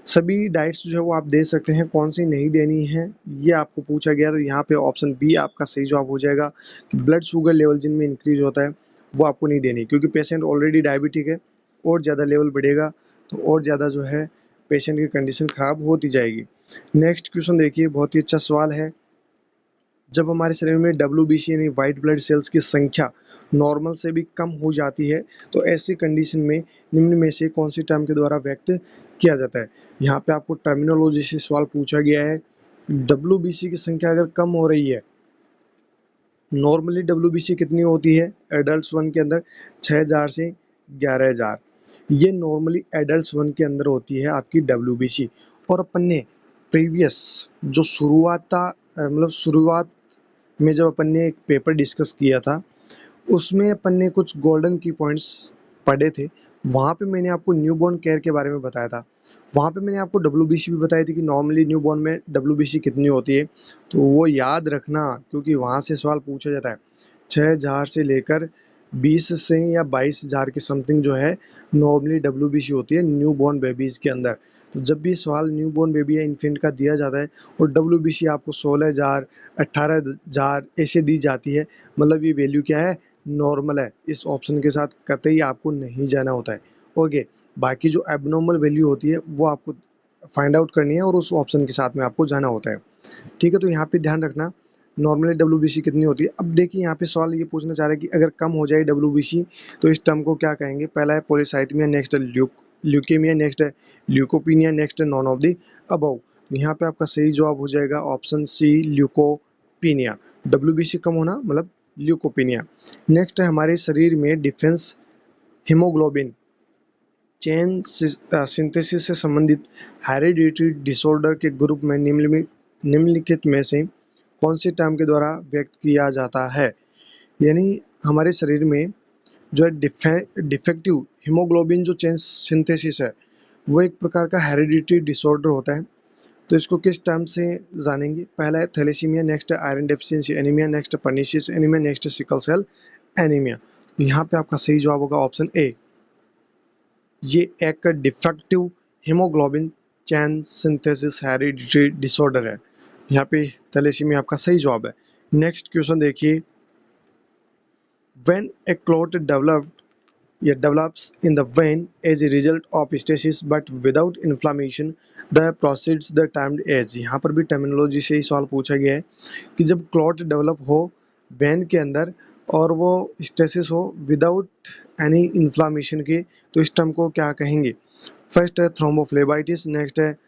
सभी डाइट्स जो है वो आप दे सकते हैं, कौन सी नहीं देनी है ये आपको पूछा गया। तो यहाँ पे ऑप्शन बी आपका सही जवाब हो जाएगा कि ब्लड शुगर लेवल जिनमें इंक्रीज होता है वो आपको नहीं देनी, क्योंकि पेशेंट ऑलरेडी डायबिटिक है, और ज़्यादा लेवल बढ़ेगा तो और ज़्यादा जो है पेशेंट की कंडीशन ख़राब होती जाएगी। नेक्स्ट क्वेश्चन देखिए, बहुत ही अच्छा सवाल है। जब हमारे शरीर में डब्ल्यूबीसी यानी वाइट ब्लड सेल्स की संख्या नॉर्मल से भी कम हो जाती है तो ऐसी कंडीशन में निम्न में से कौन सी टर्म के द्वारा व्यक्त किया जाता है। यहाँ पे आपको टर्मिनोलॉजी से सवाल पूछा गया है। डब्ल्यूबीसी की संख्या अगर कम हो रही है, नॉर्मली डब्ल्यूबीसी कितनी होती है एडल्ट वन के अंदर, 6000 से 11000, ये नॉर्मली एडल्ट वन के अंदर होती है आपकी डब्ल्यूबीसी। और अपन ने प्रीवियस जो शुरुआत था, मतलब शुरुआत में जब अपन ने एक पेपर डिस्कस किया था उसमें अपन ने कुछ गोल्डन की पॉइंट्स पढ़े थे। वहाँ पे मैंने आपको न्यूबॉर्न केयर के बारे में बताया था। वहाँ पे मैंने आपको डब्ल्यूबीसी भी बताई थी कि नॉर्मली न्यूबॉर्न में डब्ल्यूबीसी कितनी होती है, तो वो याद रखना क्योंकि वहाँ से सवाल पूछा जाता है। 6000 से लेकर 20 से या 22,000 के समथिंग जो है नॉर्मली डब्ल्यूबीसी होती है न्यूबॉर्न बेबीज़ के अंदर। तो जब भी सवाल न्यूबॉर्न बेबी या इन्फेंट का दिया जाता है और डब्ल्यूबीसी आपको 16,000 18,000 ऐसे दी जाती है, मतलब ये वैल्यू क्या है, नॉर्मल है। इस ऑप्शन के साथ कतई आपको नहीं जाना होता है। ओके, बाकी जो एबनॉर्मल वैल्यू होती है वो आपको फाइंड आउट करनी है और उस ऑप्शन के साथ में आपको जाना होता है। ठीक है, तो यहाँ पे ध्यान रखना नॉर्मली डब्ल्यूबीसी कितनी होती है। अब देखिए यहाँ पे सवाल ये पूछना चाह रहा है कि अगर कम हो जाए डब्ल्यूबीसी तो इस टर्म को क्या कहेंगे। पहला है पॉलीसाइथेमिया, नेक्स्ट है ल्यूकेमिया, नेक्स्ट है ल्यूकोपीनिया, नेक्स्ट है नॉन ऑफ द अबव। यहाँ पे आपका सही जवाब हो जाएगा ऑप्शन सी ल्यूकोपीनिया। डब्ल्यूबीसी कम होना मतलब ल्यूकोपीनिया। नेक्स्ट है हमारे शरीर में डिफेंस हीमोग्लोबिन चेन सिंथेसिस से संबंधित हेरिडिटरी डिसऑर्डर के ग्रुप में निम्नलिखित में से कौन सी टर्म के द्वारा व्यक्त किया जाता है। यानी हमारे शरीर में जो है डिफेक्टिव हीमोग्लोबिन जो चेन सिंथेसिस है वो एक प्रकार का हेरिडिटरी डिसऑर्डर होता है। तो इसको किस टर्म से जानेंगे। पहला है थैलेसीमिया, नेक्स्ट है आयरन डेफिशिएंसी एनीमिया, नेक्स्ट है पर्निशियस एनीमिया, नेक्स्ट है सिकल सेल एनीमिया। यहाँ पे आपका सही जवाब होगा ऑप्शन ए, ये एक डिफेक्टिव हीमोग्लोबिन चैन सिंथेसिस हेरिडिटरी डिसऑर्डर है। यहाँ पे थैलेसीमिया आपका सही जवाब है। नेक्स्ट क्वेश्चन देखिए, when A clot develops in the vein as a result of stasis but without inflammation, the proceeds the termed as। यहाँ पर भी टर्मिनोलॉजी से ही सवाल पूछा गया है कि जब क्लॉट डेवलप हो वेन के अंदर और वो स्टेसिस हो विदाउट एनी इन्फ्लामेशन के, तो इस टर्म को क्या कहेंगे। फर्स्ट है थ्रोम्बोफ्लेबाइटिस, नेक्स्ट है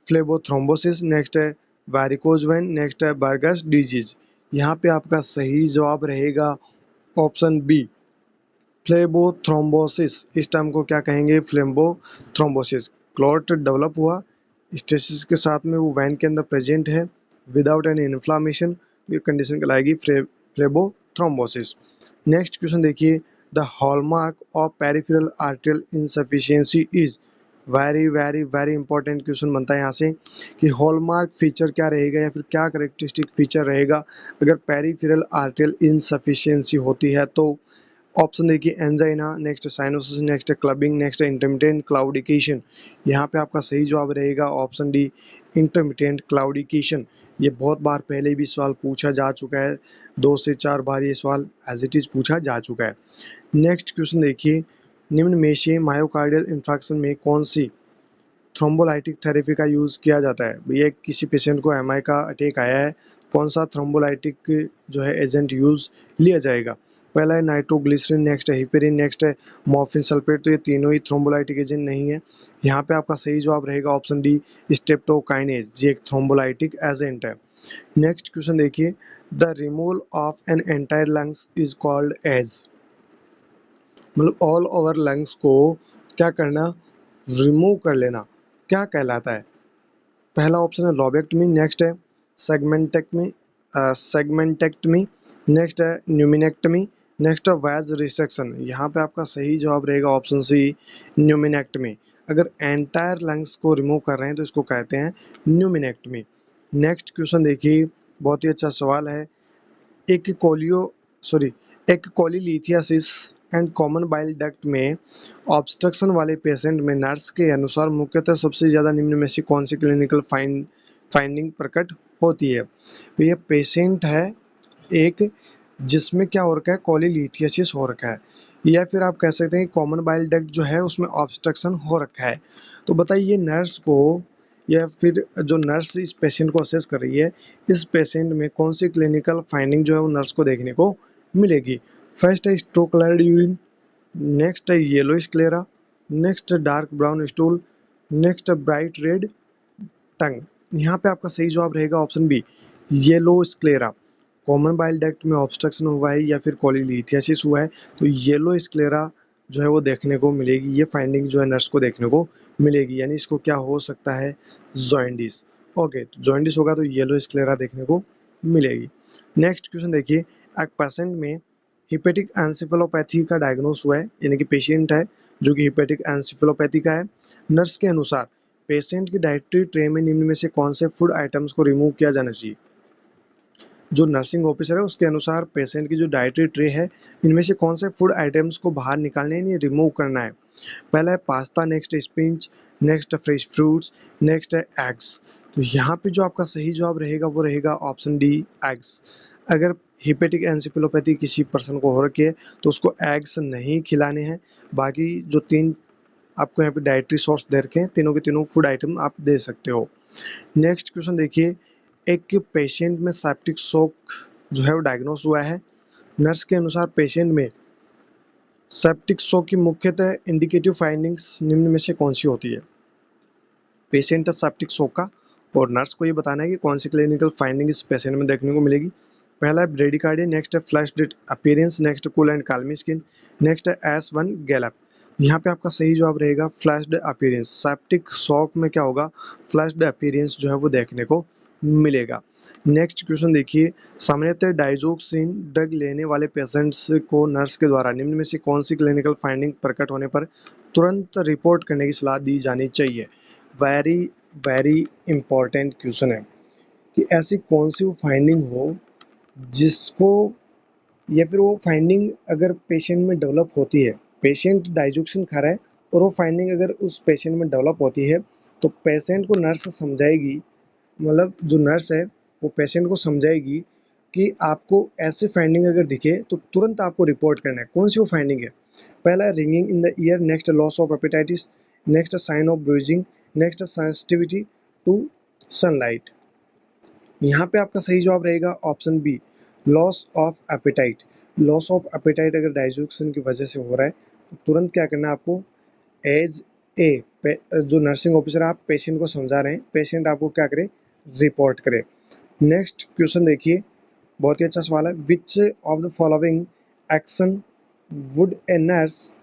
फ्लेबोथ्रोम्बोसिस, नेक्स्ट है वैरिकोज वेन, नेक्स्ट है बर्गस डिजीज। यहाँ पे आपका सही जवाब रहेगा ऑप्शन बी फ्लेबोथ्रोम्बोसिस। इस टर्म को क्या कहेंगे, फ्लेबोथ्रोम्बोसिस। क्लॉट डेवलप हुआ स्टेसिस के साथ में, वो वैन के अंदर प्रेजेंट है विदाउट एनी इन्फ्लामेशन, ये कंडीशन कहलाएगी फ्लेबोथ्रोम्बोसिस। नेक्स्ट क्वेश्चन देखिए, the hallmark of peripheral arterial insufficiency is. Very very very important question बनता है यहाँ से कि हॉलमार्क फीचर क्या रहेगा या फिर क्या करेक्टरिस्टिक फीचर रहेगा अगर पेरिफेरल आर्टेरियल इनसफिशिएंसी होती है। तो ऑप्शन देखिए, angina, next cyanosis, next clubbing, next intermittent claudication. यहाँ पे आपका सही जवाब रहेगा ऑप्शन डी इंटरमिटेंट क्लाउडिकेशन। ये बहुत बार पहले भी सवाल पूछा जा चुका है, 2 से 4 बार ये सवाल एज इट इज पूछा जा चुका है। नेक्स्ट क्वेश्चन देखिए, निम्न में से मायोकार्डियल इंफ्राक्शन में कौन सी थ्रोम्बोलाइटिक थेरेपी का यूज़ किया जाता है। भैया किसी पेशेंट को एमआई का अटैक आया है, कौन सा थ्रोम्बोलाइटिक जो है एजेंट यूज़ लिया जाएगा। पहला है नाइट्रोग्लिसरीन, नेक्स्ट है हिपेरिन, नेक्स्ट है मॉर्फिन सल्फेट। तो ये तीनों ही थ्रोम्बोलाइटिक एजेंट नहीं है। यहाँ पे आपका सही जवाब रहेगा ऑप्शन डी स्ट्रेप्टोकाइनेज, ये एक थ्रोम्बोलाइटिक एजेंट है। नेक्स्ट क्वेश्चन देखिए, the removal of an entire lungs is called as. मतलब ऑल ओवर लंग्स को क्या करना, रिमूव कर लेना, क्या कहलाता है। पहला ऑप्शन है लॉबेक्टमी, नेक्स्ट है सेगमेंटेक्टमी, नेक्स्ट है न्यूमिनेक्टमी, नेक्स्ट है वैज रिसेक्शन। यहाँ पे आपका सही जवाब रहेगा ऑप्शन सी न्यूमिनेक्टमी। अगर एंटायर लंग्स को रिमूव कर रहे हैं तो इसको कहते हैं न्यूमिनेक्टमी। नेक्स्ट क्वेश्चन देखिए, बहुत ही अच्छा सवाल है। एक कोलियो सॉरी एक कोलिलिथियासिस एंड कॉमन बाइल डक्ट में ऑब्स्ट्रक्शन वाले पेशेंट में नर्स के अनुसार मुख्यतः सबसे ज़्यादा निम्न में से कौन सी क्लिनिकल फाइंडिंग प्रकट होती है। तो ये पेशेंट है एक, जिसमें क्या हो रखा है, कोलीलिथियासिस हो रखा है, या फिर आप कह सकते हैं कॉमन बाइल डक्ट जो है उसमें ऑब्स्ट्रक्शन हो रखा है। तो बताइए नर्स को, या फिर जो नर्स इस पेशेंट को असेस कर रही है, इस पेशेंट में कौन सी क्लिनिकल फाइंडिंग जो है वो नर्स को देखने को मिलेगी। फर्स्ट है स्ट्रोक कलर्ड यूरिन, नेक्स्ट है yellow sclera, next dark brown stool, next bright red tongue. यहाँ पे आपका सही जवाब रहेगा option B, yellow sclera. Common bile duct में ऑब्स्ट्रक्शन हुआ है या फिर कोलीलिथियासिस हुआ है, तो येलो स्क्लेरा जो है वो देखने को मिलेगी। ये फाइंडिंग जो है नर्स को देखने को मिलेगी, यानी इसको क्या हो सकता है, जॉइंडिस। ओके, तो जॉइंडिस होगा तो येलो स्क्लेरा देखने को मिलेगी। नेक्स्ट क्वेश्चन देखिए, एक पेशेंट में हिपेटिक एंसेफेलोपैथी का डायग्नोस हुआ है, यानी कि पेशेंट है जो कि हिपेटिक एंसेफेलोपैथी का है। नर्स के अनुसार पेशेंट की डाइटरी ट्रे में निम्न में से कौन से फूड आइटम्स को रिमूव किया जाना चाहिए। जो नर्सिंग ऑफिसर है उसके अनुसार पेशेंट की जो डाइटरी ट्रे है, इनमें से कौन से फूड आइटम्स को बाहर निकालने यानी रिमूव करना है। पहला है pasta, next spinach, next fresh fruits, next है एग्स। तो यहाँ पे जो आपका सही जवाब रहेगा वो रहेगा ऑप्शन डी, एग्स। अगर हिपेटिक एंसेफेलोपैथी किसी पर्सन को हो रखी है तो उसको एग्स नहीं खिलाने हैं, बाकी जो तीन आपको यहाँ पे डाइटरी सोर्स दे रखे हैं, तीनों के तीनों फूड आइटम आप दे सकते हो। नेक्स्ट क्वेश्चन देखिए, एक पेशेंट में सेप्टिक शॉक जो है वो डायग्नोस हुआ है। नर्स के अनुसार पेशेंट में सेप्टिक शॉक की मुख्यतः इंडिकेटिव फाइंडिंग्स निम्न में से कौन सी होती है। पेशेंट है सेप्टिक शॉक का, और नर्स को ये बताना है कि कौन सी क्लिनिकल फाइंडिंग इस पेशेंट में देखने को मिलेगी। पहला है ब्रेडिकार्डिया, नेक्स्ट है flush appearance, next cool and clammy skin, next है S1 गैलप। यहाँ पे आपका सही जवाब रहेगा फ्लैश्ड अपीयरेंस। सेप्टिक शॉक में क्या होगा, फ्लैश्ड अपीयरेंस जो है वो देखने को मिलेगा। नेक्स्ट क्वेश्चन देखिए, सामान्यतः डाइजोक्सिन ड्रग लेने वाले पेशेंट्स को नर्स के द्वारा निम्न में से कौन सी क्लिनिकल फाइंडिंग प्रकट होने पर तुरंत रिपोर्ट करने की सलाह दी जानी चाहिए। वेरी वेरी इंपॉर्टेंट क्वेश्चन है कि ऐसी कौन सी वो फाइंडिंग हो जिसको, या फिर वो फाइंडिंग अगर पेशेंट में डेवलप होती है, पेशेंट डाइजोक्सिन खा रहा है और वो फाइंडिंग अगर उस पेशेंट में डेवलप होती है तो पेशेंट को नर्स समझाएगी, मतलब जो नर्स है वो पेशेंट को समझाएगी कि आपको ऐसी फाइंडिंग अगर दिखे तो तुरंत आपको रिपोर्ट करना है। कौन सी वो फाइंडिंग है, पहला है ringing in the ear, next loss of appetite, next sign of bruising, next sensitivity to sunlight. यहाँ पे आपका सही जवाब रहेगा option B, loss of appetite. Loss of appetite अगर डाइजोक्सिन की वजह से हो रहा है तो तुरंत क्या करना है आपको, एज ए जो नर्सिंग ऑफिसर आप पेशेंट को समझा रहे हैं, पेशेंट आपको क्या करे, रिपोर्ट करे। नेक्स्ट क्वेश्चन देखिए, बहुत ही अच्छा सवाल है, which of the following action would a nurse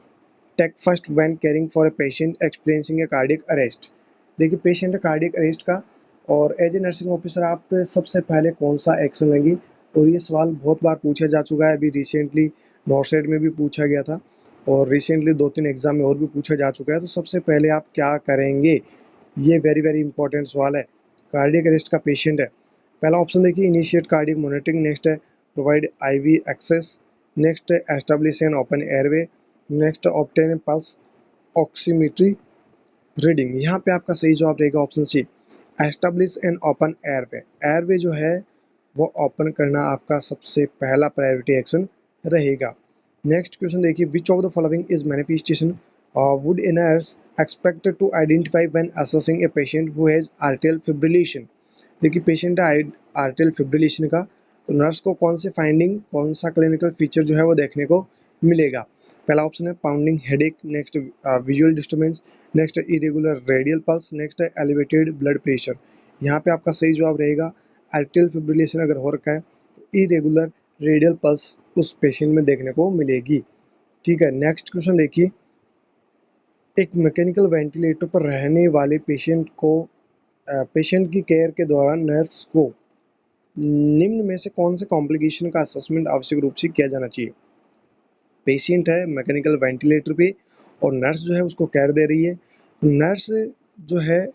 take first when caring for a patient experiencing a cardiac arrest. देखिए पेशेंट है कार्डियक अरेस्ट का, और एज ए नर्सिंग ऑफिसर आप सबसे पहले कौन सा एक्शन लेंगी। और ये सवाल बहुत बार पूछा जा चुका है, अभी रिसेंटली नॉर्सेट में भी पूछा गया था और रिसेंटली 2-3 एग्जाम में और भी पूछा जा चुका है। तो सबसे पहले आप क्या करेंगे, ये वेरी वेरी इंपॉर्टेंट सवाल है। कार्डियक अरेस्ट का पेशेंट है, पहला ऑप्शन देखिए इनिशिएट कार्डियक मॉनिटरिंग, नेक्स्ट है प्रोवाइड IV एक्सेस, नेक्स्ट है establish an open airway, next obtain pulse oximetry reading. यहाँ पे आपका सही जवाब रहेगा option C, establish an open airway. Airway जो है वो ओपन करना आपका सबसे पहला प्रायोरिटी एक्शन रहेगा। नेक्स्ट क्वेश्चन देखिए, which of the following is manifestation would a nurse expected to identify when assessing a patient who has atrial fibrillation. देखिए पेशेंट है आर्टियल फिब्रिलेशन का, तो नर्स को कौन सी फाइंडिंग, कौन सा क्लिनिकल फीचर जो है वो देखने को मिलेगा। पहला ऑप्शन है pounding headache, next visual disturbance, next irregular radial pulse, next है एलिवेटेड ब्लड प्रेशर। यहाँ पे आपका सही जवाब रहेगा आर्टियल फिब्रिलेशन अगर हो रखा है तो इरेगुलर रेडियल पल्स उस पेशेंट में देखने को मिलेगी। ठीक है, नेक्स्ट क्वेश्चन देखिए, एक मैकेनिकल वेंटिलेटर पर रहने वाले पेशेंट को पेशेंट की केयर के दौरान नर्स को निम्न में से कौन से कॉम्प्लिकेशन का असेसमेंट आवश्यक रूप से किया जाना चाहिए। पेशेंट है मैकेनिकल वेंटिलेटर पे और नर्स जो है उसको केयर दे रही है, नर्स जो है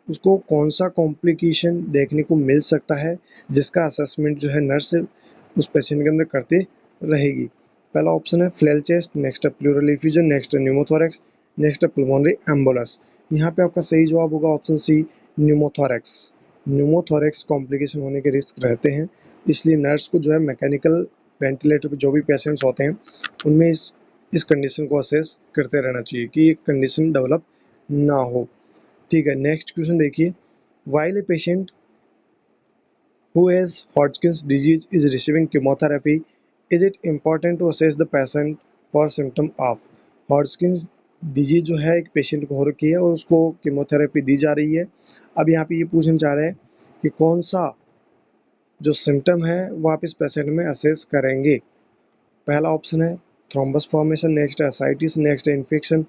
उसको कौन सा कॉम्प्लिकेशन देखने को मिल सकता है जिसका असेसमेंट जो है नर्स उस पेशेंट के अंदर करते रहेगी। पहला ऑप्शन है फ्लेल चेस्ट, नेक्स्ट है प्लूरल इफ्यूजन, नेक्स्ट है न्यूमोथोरेक्स, नेक्स्ट है पल्मोनरी एम्बोलस। यहाँ पे आपका सही जवाब होगा option C, pneumothorax. Pneumothorax complication होने के रिस्क रहते हैं, इसलिए नर्स को जो है मैकेनिकल वेंटिलेटर पे जो भी पेशेंट्स होते हैं उनमें इस कंडीशन को असेस करते रहना चाहिए कि ये कंडीशन डेवलप ना हो। ठीक है, नेक्स्ट क्वेश्चन देखिए, while a patient who has Hodgkin's disease is receiving chemotherapy, is it important to assess the patient for symptom of Hodgkin's disease जो है एक पेशेंट को हो रखी है और उसको कीमोथेरेपी दी जा रही है। अब यहाँ पे ये पूछना चाह रहे हैं कि कौन सा जो सिम्टम है वो आप इस पेशेंट में असेस करेंगे। पहला ऑप्शन है थ्रोम्बस फॉर्मेशन, नेक्स्ट है एसाइटिस, नेक्स्ट है इन्फेक्शन,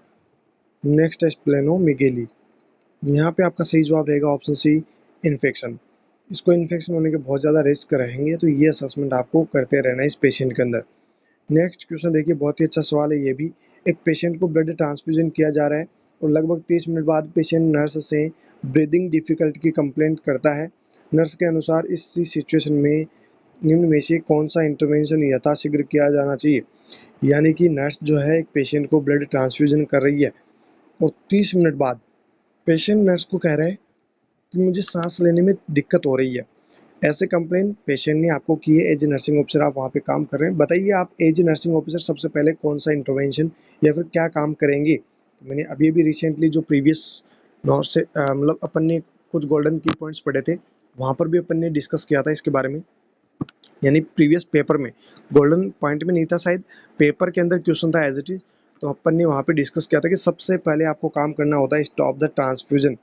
नेक्स्ट है स्प्लेनोमेगेली। यहाँ पे आपका सही जवाब रहेगा ऑप्शन सी, इन्फेक्शन। इसको इन्फेक्शन होने के बहुत ज़्यादा रिस्क रहेंगे, तो ये असेसमेंट आपको करते रहना है इस पेशेंट के अंदर। नेक्स्ट क्वेश्चन देखिए, बहुत ही अच्छा सवाल है ये भी। एक पेशेंट को ब्लड ट्रांसफ्यूजन किया जा रहा है और लगभग 30 मिनट बाद पेशेंट नर्स से ब्रीदिंग डिफिकल्टी की कंप्लेंट करता है। नर्स के अनुसार इस सिचुएशन में निम्न में से कौन सा इंटरवेंशन यथाशीघ्र किया जाना चाहिए। यानी कि नर्स जो है एक पेशेंट को ब्लड ट्रांसफ्यूजन कर रही है और 30 मिनट बाद पेशेंट नर्स को कह रहा है कि मुझे सांस लेने में दिक्कत हो रही है। ऐसे कंप्लेन पेशेंट ने आपको की है, एज ए नर्सिंग ऑफिसर आप वहाँ पे काम कर रहे हैं। बताइए आप एज ए नर्सिंग ऑफिसर सबसे पहले कौन सा इंटरवेंशन या फिर क्या काम करेंगे। मैंने अभी अभी रिसेंटली जो प्रीवियस नॉर से मतलब अपन ने कुछ गोल्डन की पॉइंट्स पढ़े थे, वहाँ पर भी अपन ने डिस्कस किया था इसके बारे में। यानी प्रीवियस पेपर में गोल्डन पॉइंट में नहीं था, शायद पेपर के अंदर क्वेश्चन था एज इट इज, तो अपन ने वहाँ पे डिस्कस किया था कि सबसे पहले आपको काम करना होता है stop the transfusion.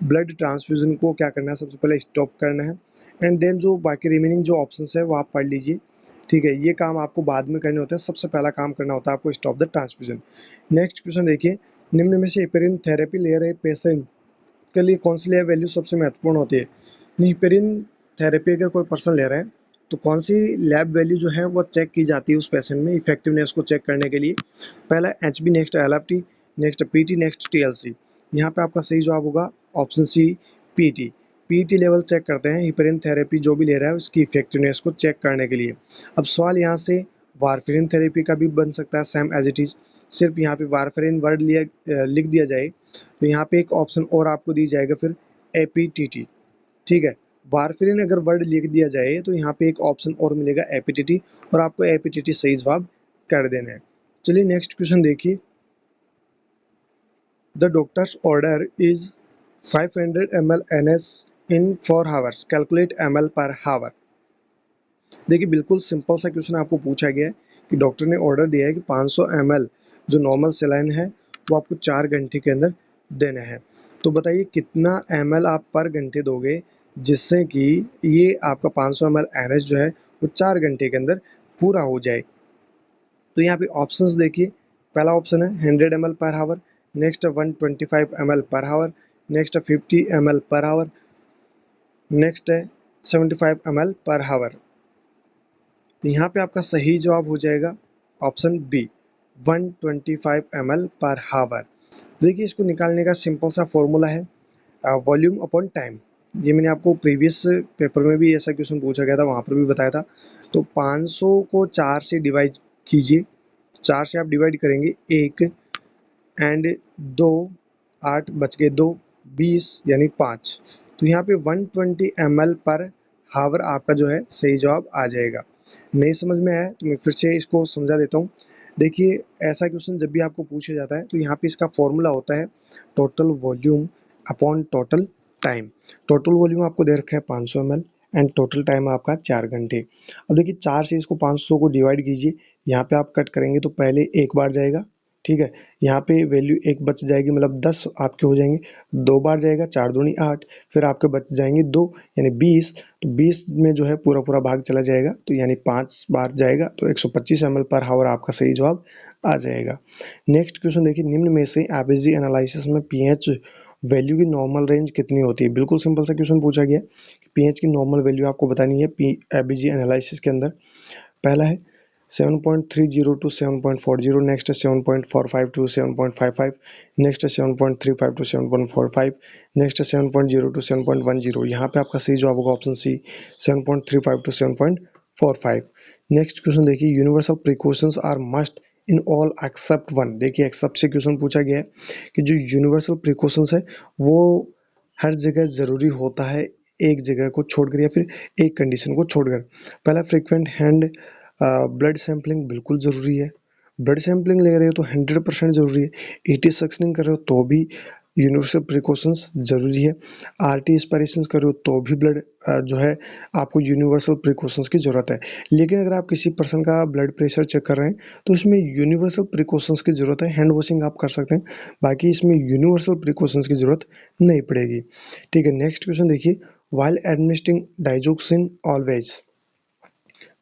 Blood transfusion को क्या करना है, सबसे पहले स्टॉप करना है, एंड देन जो बाकी रिमेनिंग जो ऑप्शंस है वो आप पढ़ लीजिए। ठीक है, ये काम आपको बाद में करने होते हैं, सबसे पहला काम करना होता है आपको stop the transfusion. Next question देखिए, निम्न में से हेपेरिन थेरेपी ले रहे पेशेंट के लिए कौन सी लैब वैल्यू सबसे महत्वपूर्ण होती है। हेपेरिन थेरेपी अगर कोई पर्सन ले रहा है तो कौन सी लैब वैल्यू जो है वो चेक की जाती है उस पेशेंट में इफेक्टिवनेस को चेक करने के लिए। पहला HB, next LFT, next PT, next TLC. यहाँ पे आपका सही जवाब होगा option C, PT. PT level check करते हैं हिपेरिन थेरेपी जो भी ले रहा है उसकी इफेक्टिवनेस को चेक करने के लिए। अब सवाल यहाँ से वारफेरिन थेरेपी का भी बन सकता है सेम एज इट इज, सिर्फ यहाँ पे वारफेरिन वर्ड लिख दिया जाए तो यहाँ पे एक ऑप्शन और आपको दी जाएगा फिर एपीटीटी। ठीक है, वारफेरिन अगर वर्ड लिख दिया जाए तो यहाँ पे एक ऑप्शन और मिलेगा एपीटीटी, और आपको एपीटीटी सही जवाब कर देना है। चलिए नेक्स्ट क्वेश्चन देखिए, the doctors order is 500 ml NS in 4 hours, calculate ml पर हावर। देखिए बिल्कुल सिंपल सा क्वेश्चन आपको पूछा गया है कि डॉक्टर ने ऑर्डर दिया है कि 500 ml जो नॉर्मल सेलाइन है वो आपको 4 घंटे के अंदर देना है। तो बताइए कितना ml आप पर घंटे दोगे जिससे कि ये आपका 500 ml NS जो है वो 4 घंटे के अंदर पूरा हो जाए। तो यहाँ पे ऑप्शंस देखिए, पहला ऑप्शन है 100 ml पर हावर, नेक्स्ट 125 ml पर हावर, नेक्स्ट 50 ml पर हावर, नेक्स्ट है 75 ml पर हावर। यहाँ पे आपका सही जवाब हो जाएगा ऑप्शन बी, 125 ml पर हावर। देखिए इसको निकालने का सिंपल सा फॉर्मूला है वॉल्यूम अपॉन टाइम। ये मैंने आपको प्रीवियस पेपर में भी ऐसा क्वेश्चन पूछा गया था, वहाँ पर भी बताया था। तो 500 को 4 से डिवाइड कीजिए, 4 से आप डिवाइड करेंगे 1 एंड 2, 8 बच गए 2, 20 यानी 5। तो यहाँ पे 120 ml पर हावर आपका जो है सही जवाब आ जाएगा। नहीं समझ में आया तो मैं फिर से इसको समझा देता हूँ। देखिए ऐसा क्वेश्चन जब भी आपको पूछा जाता है तो यहाँ पे इसका फॉर्मूला होता है total volume upon total time. Total volume आपको दे रखा है 500 ml एंड टोटल टाइम आपका 4 घंटे। अब देखिए 4 से इसको 500 को डिवाइड कीजिए, यहाँ पे आप कट करेंगे तो पहले एक बार जाएगा, ठीक है, यहाँ पे वैल्यू एक बच जाएगी, मतलब 10 आपके हो जाएंगे, 2 बार जाएगा 4 दूनी 8, फिर आपके बच जाएंगे 2 यानी 20। तो 20 में जो है पूरा पूरा भाग चला जाएगा तो यानी 5 बार जाएगा तो 125 ml पर हावर आपका सही जवाब आ जाएगा। नेक्स्ट क्वेश्चन देखिए, निम्न में से एबीजी एनालिसिस में पीएच वैल्यू की नॉर्मल रेंज कितनी होती है। बिल्कुल सिंपल सा क्वेश्चन पूछा गया, पीएच की नॉर्मल वैल्यू आपको बतानी है एबीजी एनालिसिस के अंदर। पहला है 7.30 to 7.40, नेक्स्ट है 7.45 to 7.55, नेक्स्ट है 7.35 to 7.45, नेक्स्ट है 7.0 to 7.10। यहाँ पे आपका सही जवाब होगा option C, 7.35 to 7.45। 4 5। Next question देखिए, universal precautions are must in all except one. देखिए एक्सेप्ट से क्वेश्चन पूछा गया है कि जो यूनिवर्सल प्रिकॉशंस है वो हर जगह ज़रूरी होता है, एक जगह को छोड़कर या फिर एक कंडीशन को छोड़कर। पहला, फ्रीक्वेंट हैंड ब्लड सैंपलिंग बिल्कुल ज़रूरी है। ब्लड सैंपलिंग ले रहे हो तो 100% ज़रूरी है। ईटी सक्शनिंग कर रहे हो तो भी यूनिवर्सल प्रिकॉशंस ज़रूरी है। आरटी एस्पिरेशंस कर रहे हो तो भी ब्लड जो है आपको यूनिवर्सल प्रिकॉशंस की ज़रूरत है। लेकिन अगर आप किसी पर्सन का ब्लड प्रेशर चेक कर रहे हैं तो इसमें यूनिवर्सल प्रिकॉशंस की ज़रूरत है। हैंड वॉशिंग आप कर सकते हैं, बाकी इसमें यूनिवर्सल प्रिकॉशंस की ज़रूरत नहीं पड़ेगी। ठीक है, नेक्स्ट क्वेश्चन देखिए, व्हाइल एडमिनिस्ट्रिंग डाइजोक्सिन ऑलवेज।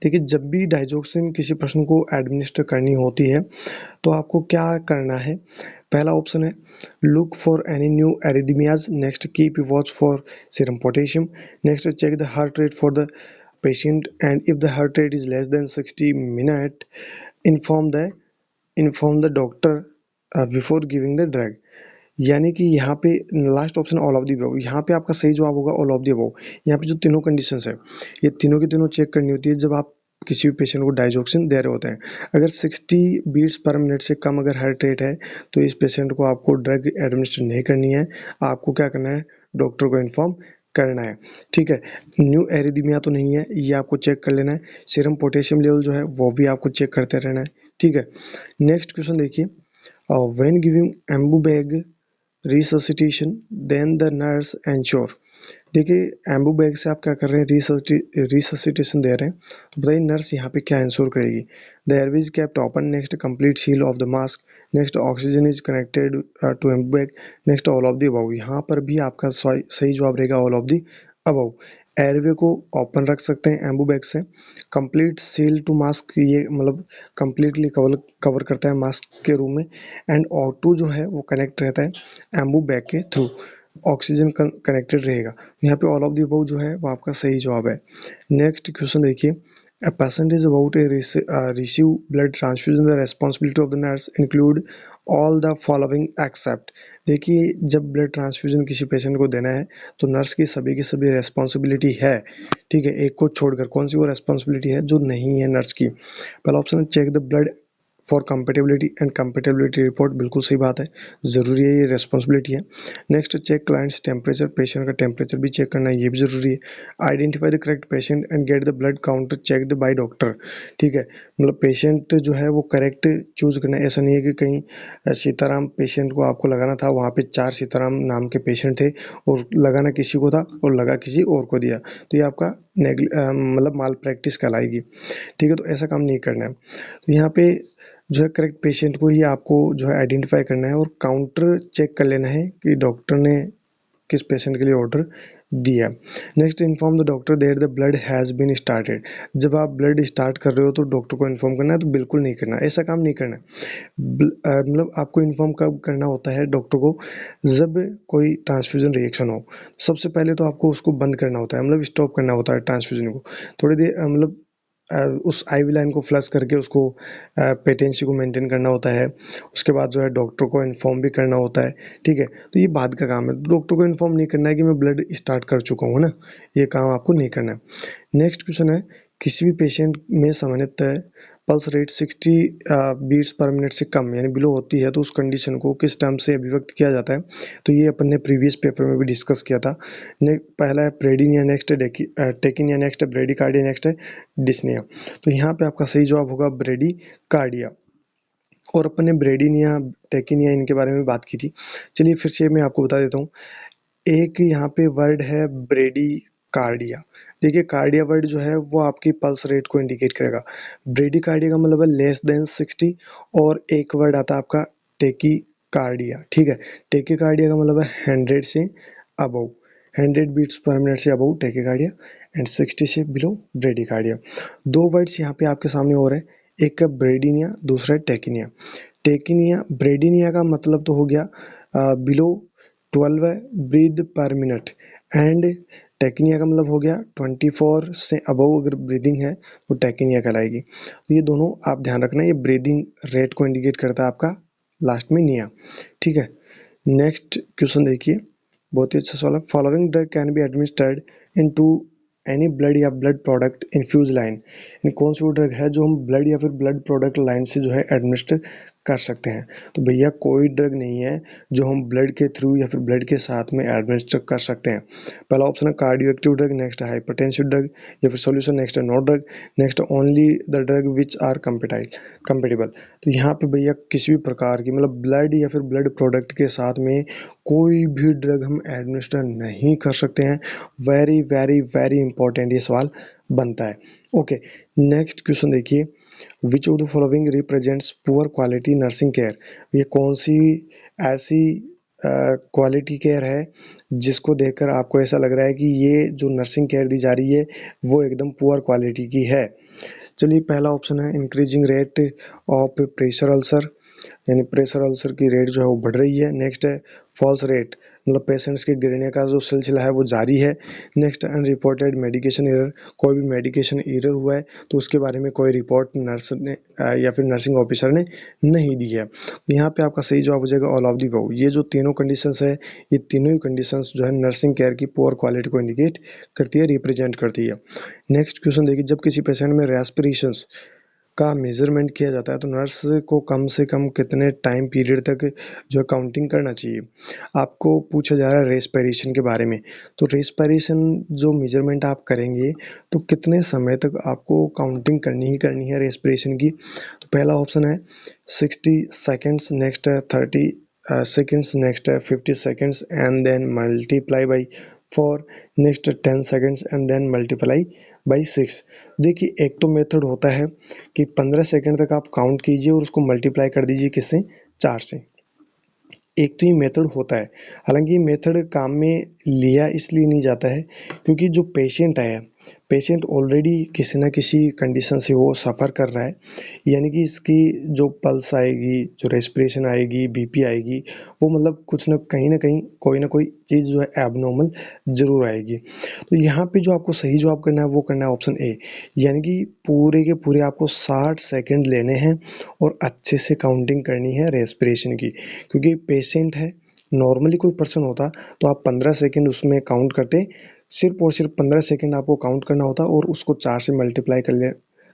देखिए जब भी डाइजोक्सिन किसी पर्सन को एडमिनिस्टर करनी होती है तो आपको क्या करना है। पहला ऑप्शन है look for any new arrhythmias, next keep watch for serum potassium, next check the heart rate for the patient and if the heart rate is less than 60 minute inform the doctor before giving the drug. यानी कि यहाँ पे last option all of the above, यहाँ पे आपका सही जवाब होगा ऑल ऑफ दी अबव। यहाँ पे जो तीनों कंडीशंस है ये तीनों की तीनों चेक करनी होती है जब आप किसी भी पेशेंट को डाइजोक्सिन दे रहे होते हैं। अगर 60 बीट्स पर मिनट से कम अगर हार्ट रेट है तो इस पेशेंट को आपको ड्रग एडमिनिस्टर नहीं करनी है, आपको क्या करना है, डॉक्टर को इन्फॉर्म करना है। ठीक है, न्यू एरिदमिया तो नहीं है, ये आपको चेक कर लेना है। सीरम पोटेशियम लेवल जो है वो भी आपको चेक करते रहना है। ठीक है, नेक्स्ट क्वेश्चन देखिए, when giving Ambu bag resuscitation then the nurse ensure. देखिए एम्बू बैग से आप क्या कर रहे हैं, रिससिटेशन दे रहे हैं, तो बताइए नर्स यहाँ पे क्या इंश्योर करेगी। The airway is kept open, next complete seal of the mask, next oxygen is connected to Ambu bag, next all of the above. यहाँ पर भी आपका सही जवाब रहेगा all of the above. Airway को ओपन रख सकते हैं एम्बू बैग से। कंप्लीट सील टू मास्क, ये मतलब कंप्लीटली कवर करता है मास्क के रूम में। एंड O2 जो है वो कनेक्ट रहता है एम्बू बैग के थ्रू, ऑक्सीजन कनेक्टेड रहेगा। यहाँ पे ऑल ऑफ द अबव जो है वो आपका सही जवाब है। नेक्स्ट क्वेश्चन देखिए, a patient is about to receive blood transfusion, the responsibility of the nurse include all the following except। देखिए जब ब्लड ट्रांसफ्यूजन किसी पेशेंट को देना है तो नर्स की सभी रेस्पॉन्सिबिलिटी है। ठीक है, एक को छोड़कर कौन सी वो रेस्पॉन्सिबिलिटी है जो नहीं है नर्स की। पहला ऑप्शन है check the blood for compatibility and compatibility report, बिल्कुल सही बात है, ज़रूरी है, ये रेस्पॉन्सिबिलिटी है। Next check client's temperature, patient का टेम्परेचर भी चेक करना है, ये भी ज़रूरी है। Identify the correct patient and get the blood counter checked by doctor. ठीक है, मतलब पेशेंट जो है वो करेक्ट चूज करना है। ऐसा नहीं है कि कहीं सीताराम पेशेंट को आपको लगाना था, वहाँ पे 4 सीताराम नाम के पेशेंट थे और लगाना किसी को था और लगा किसी और को दिया, तो ये आपका मतलब माल प्रैक्टिस कहलाएगी। ठीक है, तो ऐसा काम नहीं करना है। तो यहाँ पे जो है करेक्ट पेशेंट को ही आपको जो है आइडेंटिफाई करना है और काउंटर चेक कर लेना है कि डॉक्टर ने किस पेशेंट के लिए ऑर्डर दिया। Next, inform the doctor that the blood has been started. जब आप ब्लड स्टार्ट कर रहे हो तो डॉक्टर को इन्फॉर्म करना है, तो बिल्कुल नहीं करना, ऐसा काम नहीं करना। मतलब आपको इन्फॉर्म कब करना होता है डॉक्टर को, जब कोई ट्रांसफ्यूजन रिएक्शन हो। सबसे पहले तो आपको उसको बंद करना होता है, मतलब स्टॉप करना होता है ट्रांसफ्यूजन को। थोड़ी देर मतलब उस आईवी लाइन को फ्लश करके उसको पेटेंसी को मेंटेन करना होता है। उसके बाद जो है डॉक्टर को इन्फॉर्म भी करना होता है। ठीक है, तो ये बाद का काम है, डॉक्टर को इन्फॉर्म नहीं करना है कि मैं ब्लड स्टार्ट कर चुका हूँ ना, ये काम आपको नहीं करना है। नेक्स्ट क्वेश्चन है, किसी भी पेशेंट में सामान्यतः pulse rate 60 beats per minute से कम यानी बिलो होती है तो उस कंडीशन को किस टर्म से अभिव्यक्त किया जाता है। तो ये अपन ने प्रीवियस पेपर में भी डिस्कस किया था। पहला है प्रेडिनिया, नेक्स्ट है टेकिनिया, नेक्स्ट है ब्रेडिकार्डिया, नेक्स्ट है डिस्निया। तो यहाँ पे आपका सही जवाब होगा ब्रेडिकार्डिया। और अपन ने ब्रेडिनिया टेकिनिया इनके बारे में बात की थी। चलिए फिर से मैं आपको बता देता हूँ। एक यहाँ पे वर्ड है ब्रेडी कार्डिया। देखिए कार्डिया वर्ड जो है वो आपकी पल्स रेट को इंडिकेट करेगा। ब्रेडी कार्डिया का मतलब है लेस देन 60। और एक वर्ड आता है आपका टेकी कार्डिया। ठीक है, टेकी कार्डिया का मतलब है 100 से अबव, 100 बीट्स पर मिनट से अबव टेकी कार्डिया एंड 60 से बिलो ब्रेडी कार्डिया। दो वर्ड्स यहाँ पे आपके सामने हो रहे हैं, एक है ब्रेडिनिया, दूसरा है टेकिनिया। टेकिनिया, ब्रेडिनिया का मतलब तो हो गया below 12 breath per minute and tachypnea का मतलब हो गया 24 से अबव अगर ब्रीदिंग है तो टेकिनिया कहलाएगी। तो ये दोनों आप ध्यान रखना, ये ब्रीदिंग रेट को इंडिकेट करता है आपका लास्ट में निया। ठीक है, नेक्स्ट क्वेश्चन देखिए, बहुत ही अच्छा सवाल है। Following drug can be administered into any blood या ब्लड प्रोडक्ट इन्फ्यूज लाइन, कौन सी वो ड्रग है जो हम ब्लड या फिर ब्लड प्रोडक्ट लाइन से जो है एडमिनिस्टर कर सकते हैं। तो भैया कोई ड्रग नहीं है जो हम ब्लड के थ्रू या फिर ब्लड के साथ में एडमिनिस्टर कर सकते हैं। पहला ऑप्शन है कार्डियो एक्टिव ड्रग, नेक्स्ट है हाइपरटेंसिव ड्रग या फिर सॉल्यूशन, नेक्स्ट है no drug, next only the drug which are compatible. तो यहाँ पे भैया किसी भी प्रकार की मतलब ब्लड या फिर ब्लड प्रोडक्ट के साथ में कोई भी ड्रग हम एडमिनिस्टर नहीं कर सकते हैं। वेरी वेरी वेरी इंपॉर्टेंट ये सवाल बनता है। ओके, नेक्स्ट क्वेश्चन देखिए, which of the following represents poor quality nursing care, ये कौन सी ऐसी क्वालिटी केयर है जिसको देखकर आपको ऐसा लग रहा है कि ये जो नर्सिंग केयर दी जा रही है वो एकदम पुअर क्वालिटी की है। चलिए, पहला ऑप्शन है increasing rate of pressure ulcer, यानी प्रेशर अल्सर की रेट जो है वो बढ़ रही है। नेक्स्ट है फॉल्स रेट, मतलब पेशेंट्स के गिरने का जो सिलसिला है वो जारी है। नेक्स्ट अनरिपोर्टेड मेडिकेशन एरर, कोई भी मेडिकेशन एरर हुआ है तो उसके बारे में कोई रिपोर्ट नर्स ने या फिर नर्सिंग ऑफिसर ने नहीं दी है। यहाँ पे आपका सही जवाब हो जाएगा ऑल ऑफ दी अबव। ये जो तीनों कंडीशंस है, ये तीनों ही कंडीशंस जो है नर्सिंग केयर की पुअर क्वालिटी को इंडिकेट करती है, रिप्रेजेंट करती है। नेक्स्ट क्वेश्चन देखिए, जब किसी पेशेंट में रेस्पिरेशंस का मेजरमेंट किया जाता है तो नर्स को कम से कम कितने टाइम पीरियड तक जो है काउंटिंग करना चाहिए। आपको पूछा जा रहा है रेस्पिरेशन के बारे में, तो रेस्पिरेशन जो मेजरमेंट आप करेंगे तो कितने समय तक आपको काउंटिंग करनी ही करनी है रेस्पिरेशन की। तो पहला ऑप्शन है 60 सेकेंड्स, नेक्स्ट है 30 सेकेंड्स, नेक्स्ट है 50 seconds and then multiply by 4, नेक्स्ट 10 seconds and then multiply by 6। देखिए, एक तो मेथड होता है कि 15 सेकंड तक आप काउंट कीजिए और उसको मल्टीप्लाई कर दीजिए किससे, 4 से। एक तो ये मेथड होता है, हालांकि ये मेथड काम में लिया इसलिए नहीं जाता है क्योंकि जो पेशेंट है, पेशेंट ऑलरेडी किसी न किसी कंडीशन से वो सफ़र कर रहा है, यानी कि इसकी जो पल्स आएगी, जो रेस्पिरेशन आएगी, बीपी आएगी, वो मतलब कुछ न कहीं कोई ना कोई चीज़ जो है एबनॉर्मल ज़रूर आएगी। तो यहाँ पे जो आपको सही जवाब करना है वो करना है ऑप्शन ए, यानी कि पूरे के पूरे आपको 60 सेकंड लेने हैं और अच्छे से काउंटिंग करनी है रेस्पिरेशन की, क्योंकि पेशेंट है, नॉर्मली कोई पर्सन होता तो आप 15 सेकंड उसमें काउंट करते, सिर्फ और सिर्फ 15 सेकंड आपको काउंट करना होता और उसको 4 से मल्टीप्लाई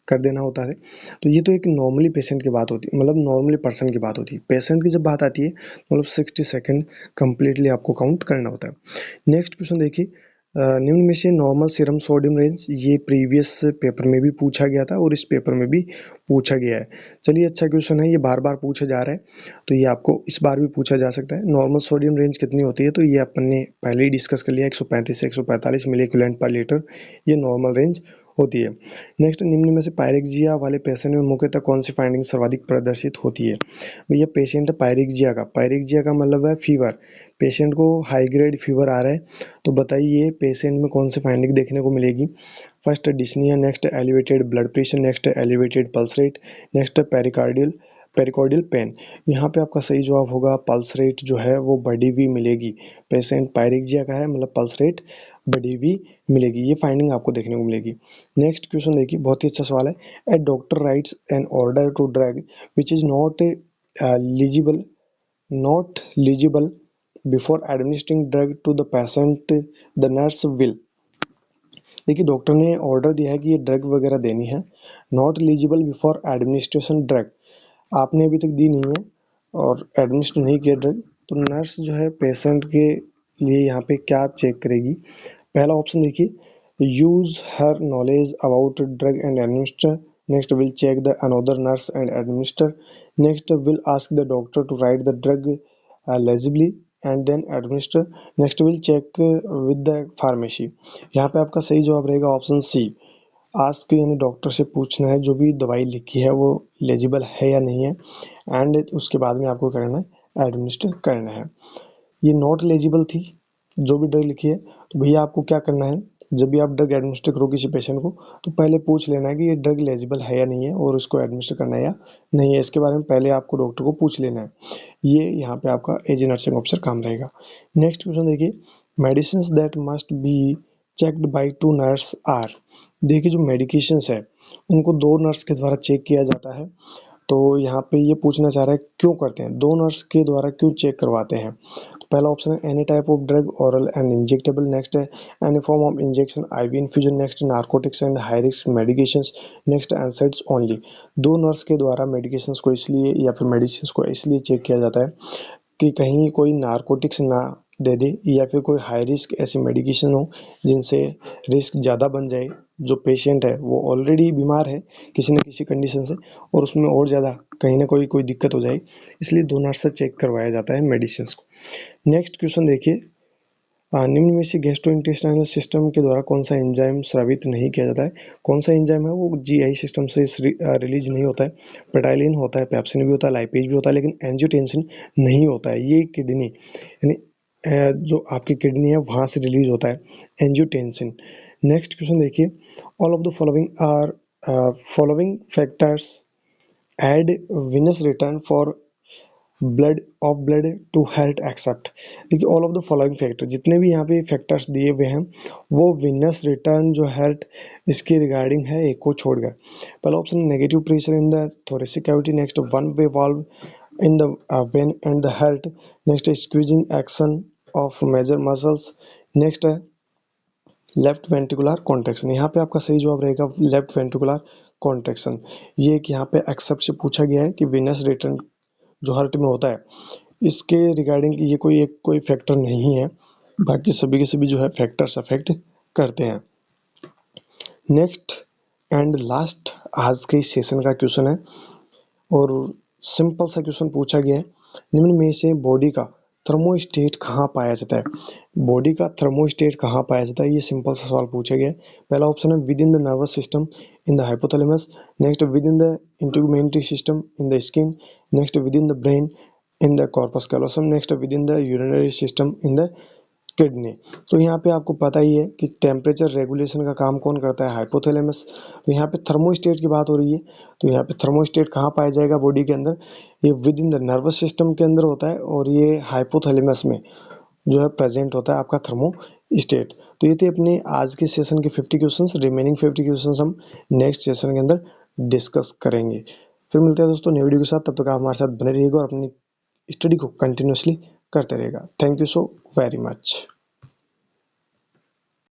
कर देना होता है। तो ये तो एक नॉर्मली पेशेंट की बात होती है, मतलब नॉर्मली पर्सन की बात होती है। पेशेंट की जब बात आती है मतलब 60 सेकंड कंप्लीटली आपको काउंट करना होता है। नेक्स्ट क्वेश्चन देखिए, निम्न में से नॉर्मल सीरम सोडियम रेंज, ये प्रीवियस पेपर में भी पूछा गया था और इस पेपर में भी पूछा गया है। चलिए, अच्छा क्वेश्चन है, ये बार बार पूछा जा रहा है तो ये आपको इस बार भी पूछा जा सकता है। नॉर्मल सोडियम रेंज कितनी होती है, तो ये अपन ने पहले ही डिस्कस कर लिया, 135 से 145 मिली इक्विवेलेंट पर लीटर, ये नॉर्मल रेंज होती है। नेक्स्ट, निम्न में से पायरेक्सिया वाले पेशेंट में मुख्यतः कौन सी फाइंडिंग सर्वाधिक प्रदर्शित होती है। भैया पेशेंट है पायरेक्सिया का मतलब है फीवर, पेशेंट को हाई ग्रेड फीवर आ रहा है, तो बताइए पेशेंट में कौन सी फाइंडिंग देखने को मिलेगी। First dyspnea, next elevated blood pressure, next elevated pulse rate, next pericardial pain. यहाँ पे आपका सही जवाब होगा पल्स रेट जो है वो बढ़ी हुई मिलेगी। पेशेंट पायरेक्सिया का है मतलब पल्स रेट बढ़ी हुई मिलेगी, ये फाइंडिंग आपको देखने को मिलेगी। नेक्स्ट क्वेश्चन देखिए, बहुत ही अच्छा सवाल है। A doctor writes an order to drug which is legible not legible before administering drug to the patient, the nurse will. देखिए, डॉक्टर ने ऑर्डर दिया है कि ये ड्रग वगैरह देनी है, not eligible before administration drug, आपने अभी तक दी नहीं है और एडमिनिस्टर नहीं किया ड्रग, तो नर्स जो है पेशेंट के लिए यहाँ पे क्या चेक करेगी। पहला ऑप्शन देखिए, use her knowledge about drug and administer, next will check the another nurse and administer, next will ask the doctor to write the drug legibly and then administer, next will check with the pharmacy. यहाँ पे आपका सही जवाब रहेगा option C, ask यानी doctor से पूछना है जो भी दवाई लिखी है वो लेजिबल है या नहीं है, एंड उसके बाद में आपको करना है एडमिनिस्टर करना है। ये नॉट लेजिबल थी जो भी ड्रग लिखी है, तो भैया आपको क्या करना है, जब भी आप ड्रग एडमिनिस्टर करो किसी पेशेंट को तो पहले पूछ लेना है कि ये ड्रग लेजिबल है या नहीं है और उसको एडमिनिस्टर करना है या नहीं है, इसके बारे में पहले आपको डॉक्टर को पूछ लेना है। ये यहाँ पे आपका एज ए नर्सिंग ऑफिसर काम रहेगा। नेक्स्ट क्वेश्चन देखिए, medicine that must be checked by 2 nurse are. देखिए, जो मेडिकेशंस है उनको 2 नर्स के द्वारा चेक किया जाता है, तो यहाँ पे ये पूछना चाह रहा है क्यों करते हैं, 2 नर्स के द्वारा क्यों चेक करवाते हैं। पहला ऑप्शन है any type of drug oral and injectable, next है any form of injection IV infusion, next narcotics and high risk medications, next NSAIDs only. दो नर्स के द्वारा मेडिकेशंस को इसलिए या फिर मेडिसिन को इसलिए चेक किया जाता है कि कहीं कोई नार्कोटिक्स ना दे दे या फिर कोई हाई रिस्क ऐसी मेडिकेशन हो जिनसे रिस्क ज़्यादा बन जाए, जो पेशेंट है वो ऑलरेडी बीमार है किसी न किसी कंडीशन से और उसमें और ज़्यादा कहीं ना कोई दिक्कत हो जाए, इसलिए दो नर्स से चेक करवाया जाता है मेडिसिन को। नेक्स्ट क्वेश्चन देखिए, निम्न में से गैस्ट्रोइंटेस्टाइनल सिस्टम के द्वारा कौन सा एंजाइम स्रावित नहीं किया जाता है? कौन सा एंजाइम है वो जीआई सिस्टम से रिलीज नहीं होता है? पेटाइलिन होता है, पेप्सिन भी होता है, लाइपेज भी होता है, लेकिन एंजियोटेंसिन नहीं होता है। ये किडनी यानी जो आपकी किडनी है वहां से रिलीज होता है एंजियोटेंसिन। नेक्स्ट क्वेश्चन देखिए, all of the following factors aid venous return for blood to health except. देखिए all of the following factor, जितने भी यहाँ पे फैक्टर्स दिए हुए हैं वो विनस रिटर्न जो हेल्थ इसके रिगार्डिंग है एक को छोड़कर। पहला option negative pressure in the thoracic cavity, next one way valve in the vein and the heart, next squeezing action of major muscles, next है लेफ्ट वेंट्रिकुलर कॉन्ट्रैक्शन। यहाँ पे आपका सही जवाब रहेगा लेफ्ट वेंट्रिकुलर कॉन्ट्रैक्शन। ये एक यहाँ पे एक्सेप्ट से पूछा गया है कि विनस रिटर्न जो हार्ट में होता है इसके रिगार्डिंग ये कोई फैक्टर नहीं है, बाकी सभी के सभी जो है फैक्टर्स अफेक्ट करते हैं। नेक्स्ट एंड लास्ट आज के सेशन का क्वेश्चन है और सिंपल सा क्वेश्चन पूछा गया है, निम्न में से बॉडी का थर्मोस्टेट कहाँ पाया जाता है? बॉडी का थर्मोस्टेट कहाँ पाया जाता है, ये सिंपल सा सवाल पूछा गया है। पहला ऑप्शन है within the nervous system in the hypothalamus, next within the integumentary system in the skin, next within the brain in the corpus callosum, next within the urinary system in the kidney. तो यहाँ पे आपको पता ही है कि temperature regulation का काम कौन करता है? हाइपोथैलेमस। तो यहाँ पे थर्मोस्टेट की बात हो रही है, तो यहाँ पे थर्मोस्टेट कहाँ पाया जाएगा बॉडी के अंदर? ये with in the nervous system के अंदर होता है और ये हाइपोथैलेमस में जो है प्रेजेंट होता है आपका थर्मोस्टेट। तो ये थे अपने आज के सेशन के 50 क्वेश्चंस। रिमेनिंग 50 क्वेश्चंस हम नेक्स्ट सेशन के अंदर डिस्कस करेंगे। फिर मिलते हैं दोस्तों नई वीडियो के साथ, तब तक आप हमारे साथ बने रहिएगा और अपनी स्टडी को कंटिन्यूअसली करते रहेगा। Thank you so very much.